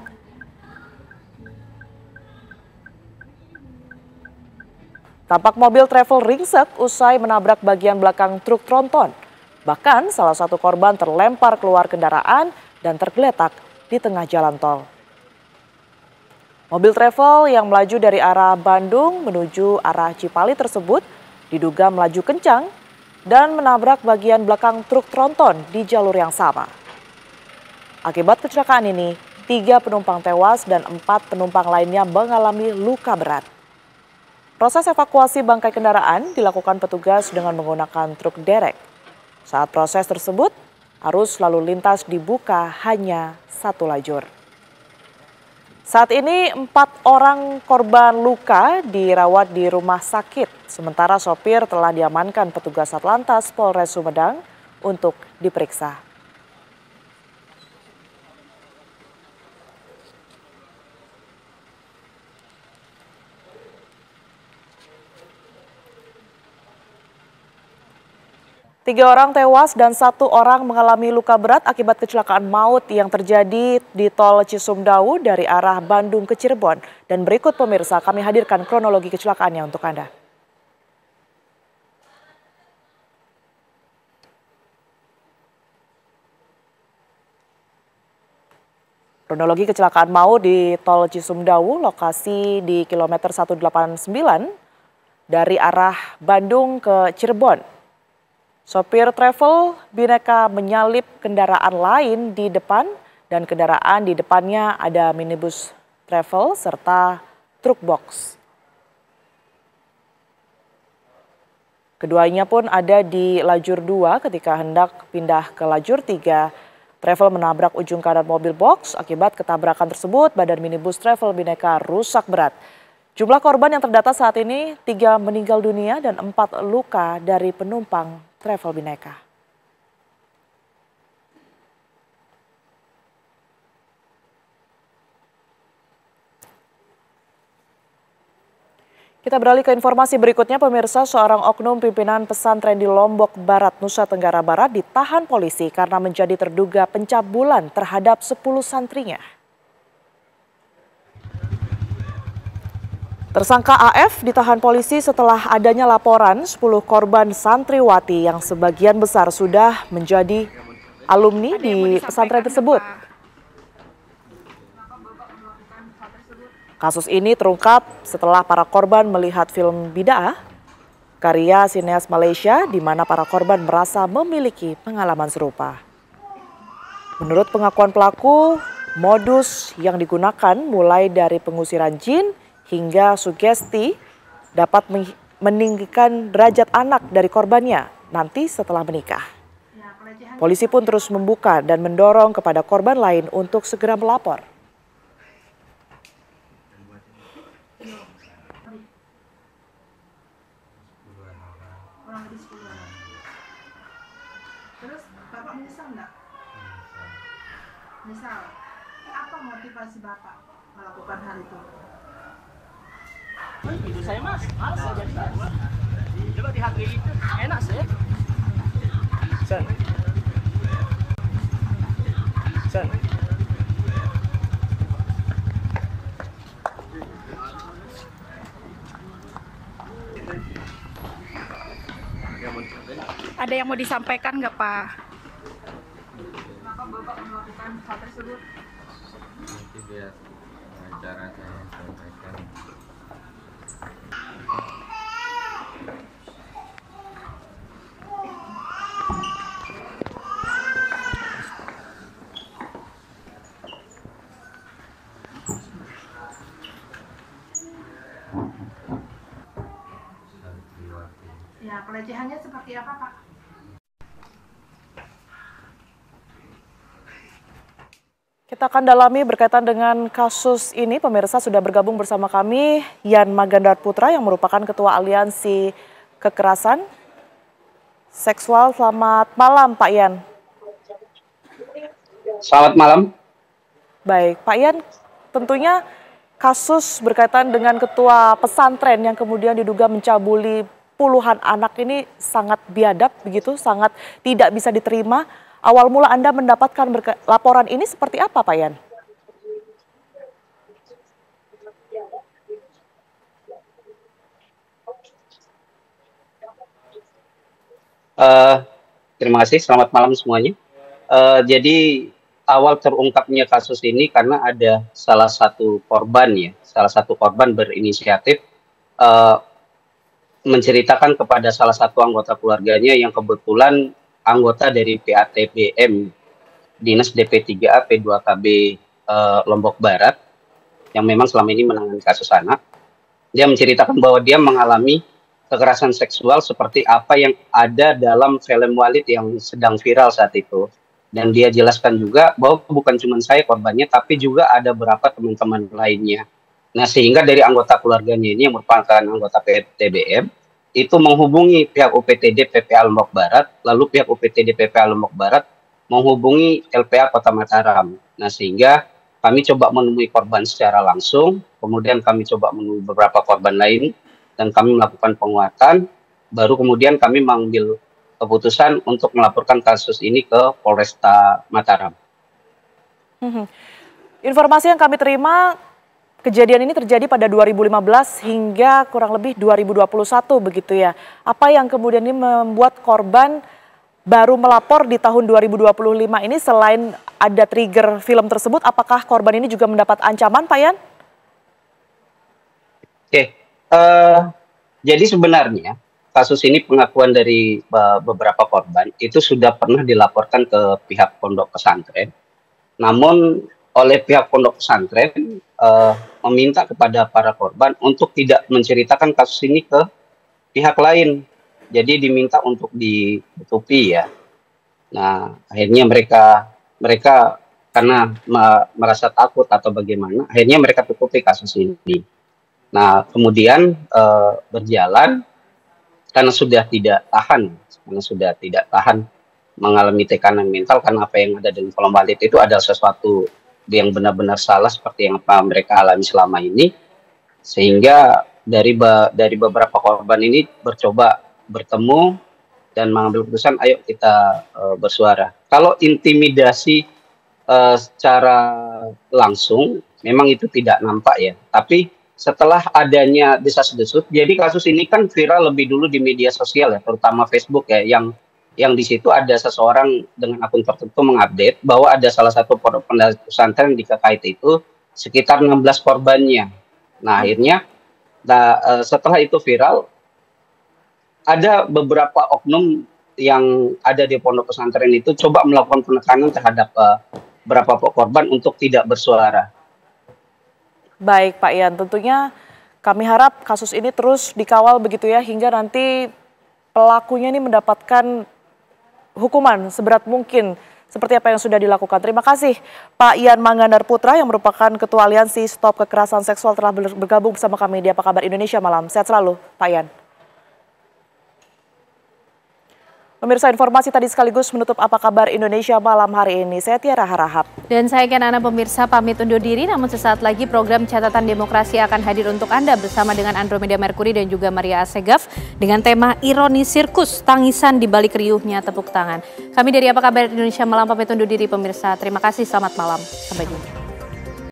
Tampak mobil travel ringsek usai menabrak bagian belakang truk tronton. Bahkan salah satu korban terlempar keluar kendaraan dan tergeletak di tengah jalan tol. Mobil travel yang melaju dari arah Bandung menuju arah Cipali tersebut diduga melaju kencang dan menabrak bagian belakang truk tronton di jalur yang sama. Akibat kecelakaan ini, 3 penumpang tewas dan 4 penumpang lainnya mengalami luka berat. Proses evakuasi bangkai kendaraan dilakukan petugas dengan menggunakan truk derek. Saat proses tersebut, arus lalu lintas dibuka hanya 1 lajur. Saat ini 4 orang korban luka dirawat di rumah sakit, sementara sopir telah diamankan petugas Satlantas Polres Sumedang untuk diperiksa. Tiga orang tewas dan 1 orang mengalami luka berat akibat kecelakaan maut yang terjadi di tol Cisumdawu dari arah Bandung ke Cirebon. Dan berikut pemirsa kami hadirkan kronologi kecelakaannya untuk Anda. Kronologi kecelakaan maut di tol Cisumdawu, lokasi di kilometer 189 dari arah Bandung ke Cirebon. Sopir travel Bhinneka menyalip kendaraan lain di depan dan kendaraan di depannya ada minibus travel serta truk box. Keduanya pun ada di lajur 2 ketika hendak pindah ke lajur 3. Travel menabrak ujung kanan mobil box. Akibat ketabrakan tersebut, badan minibus travel Bhinneka rusak berat. Jumlah korban yang terdata saat ini 3 meninggal dunia dan 4 luka dari penumpang travel Bhinneka. Kita beralih ke informasi berikutnya, pemirsa. Seorang oknum pimpinan pesantren di Lombok Barat, Nusa Tenggara Barat ditahan polisi karena menjadi terduga pencabulan terhadap 10 santrinya. Tersangka AF ditahan polisi setelah adanya laporan 10 korban santriwati yang sebagian besar sudah menjadi alumni di pesantren tersebut. Kasus ini terungkap setelah para korban melihat film Bid'ah, karya sineas Malaysia, di mana para korban merasa memiliki pengalaman serupa. Menurut pengakuan pelaku, modus yang digunakan mulai dari pengusiran jin hingga sugesti dapat meninggikan derajat anak dari korbannya nanti setelah menikah. Polisi pun terus membuka dan mendorong kepada korban lain untuk segera melapor. Terus Bapak menyesal enggak? Menyesal. Apa motivasi Bapak melakukan hal itu? Itu saya mas jadi coba dihargai itu enak sih. San. Ada yang mau disampaikan nggak Pak? Kenapa Bapak melakukan hal tersebut? Nanti biar cara saya sampaikan. Ya, pelecehannya seperti apa, Pak? Kita akan dalami berkaitan dengan kasus ini. Pemirsa, sudah bergabung bersama kami Yan Magandar Putra yang merupakan Ketua Aliansi Kekerasan Seksual. Selamat malam, Pak Yan. Selamat malam. Baik, Pak Yan, tentunya kasus berkaitan dengan ketua pesantren yang kemudian diduga mencabuli puluhan anak ini sangat biadab, begitu, sangat tidak bisa diterima. Awal mula Anda mendapatkan laporan ini seperti apa, Pak Yan? Terima kasih, selamat malam semuanya. Jadi awal terungkapnya kasus ini karena ada salah satu korban berinisiatif menceritakan kepada salah satu anggota keluarganya yang kebetulan anggota dari PATBM Dinas DP3A P2KB Lombok Barat yang memang selama ini menangani kasus anak. Dia menceritakan bahwa dia mengalami kekerasan seksual seperti apa yang ada dalam film Walid yang sedang viral saat itu. Dan dia jelaskan juga bahwa bukan cuma saya korbannya, tapi juga ada beberapa teman-teman lainnya. Nah, sehingga dari anggota keluarganya ini yang merupakan anggota PTBM, itu menghubungi pihak UPTD PPA Lombok Barat, lalu pihak UPTD PPA Lombok Barat menghubungi LPA Kota Mataram. Nah, sehingga kami coba menemui korban secara langsung, kemudian kami coba menemui beberapa korban lain, dan kami melakukan penguatan, baru kemudian kami mengambil keputusan untuk melaporkan kasus ini ke Polresta Mataram. Informasi yang kami terima, kejadian ini terjadi pada 2015 hingga kurang lebih 2021 begitu ya. Apa yang kemudian ini membuat korban baru melapor di tahun 2025 ini? Selain ada trigger film tersebut, apakah korban ini juga mendapat ancaman, Pak Yan? Oke, jadi sebenarnya kasus ini pengakuan dari beberapa korban itu sudah pernah dilaporkan ke pihak pondok pesantren. Namun oleh pihak pondok pesantren meminta kepada para korban untuk tidak menceritakan kasus ini ke pihak lain. Jadi diminta untuk ditutupi ya. Nah, akhirnya mereka karena merasa takut atau bagaimana, akhirnya mereka tutupi kasus ini. Nah, kemudian berjalan karena sudah tidak tahan mengalami tekanan mental, karena apa yang ada di film Walid itu adalah sesuatu yang benar-benar salah seperti yang apa mereka alami selama ini, sehingga dari beberapa korban ini bercoba bertemu dan mengambil keputusan, ayo kita bersuara. Kalau intimidasi secara langsung memang itu tidak nampak ya, tapi setelah adanya desas-desus, jadi kasus ini kan viral lebih dulu di media sosial ya, terutama Facebook ya, yang di situ ada seseorang dengan akun tertentu mengupdate bahwa ada salah satu pondok pesantren di KKIT itu sekitar 16 korbannya. Nah, akhirnya setelah itu viral, ada beberapa oknum yang ada di pondok pesantren itu coba melakukan penekanan terhadap beberapa korban untuk tidak bersuara. Baik Pak Yan, tentunya kami harap kasus ini terus dikawal begitu ya, hingga nanti pelakunya ini mendapatkan hukuman seberat mungkin seperti apa yang sudah dilakukan. Terima kasih Pak Yan Mangandar Putra yang merupakan Ketua Aliansi Stop Kekerasan Seksual telah bergabung bersama kami di Apa Kabar Indonesia Malam. Sehat selalu Pak Yan. Pemirsa, informasi tadi sekaligus menutup Apa Kabar Indonesia Malam hari ini. Saya Tiara Harahap. Dan saya Kenana pemirsa pamit undur diri, namun sesaat lagi program Catatan Demokrasi akan hadir untuk Anda bersama dengan Andromeda Mercury dan juga Maria Asegaf dengan tema Ironi Sirkus, tangisan di balik riuhnya tepuk tangan. Kami dari Apa Kabar Indonesia Malam pamit undur diri pemirsa. Terima kasih, selamat malam. Sampai jumpa.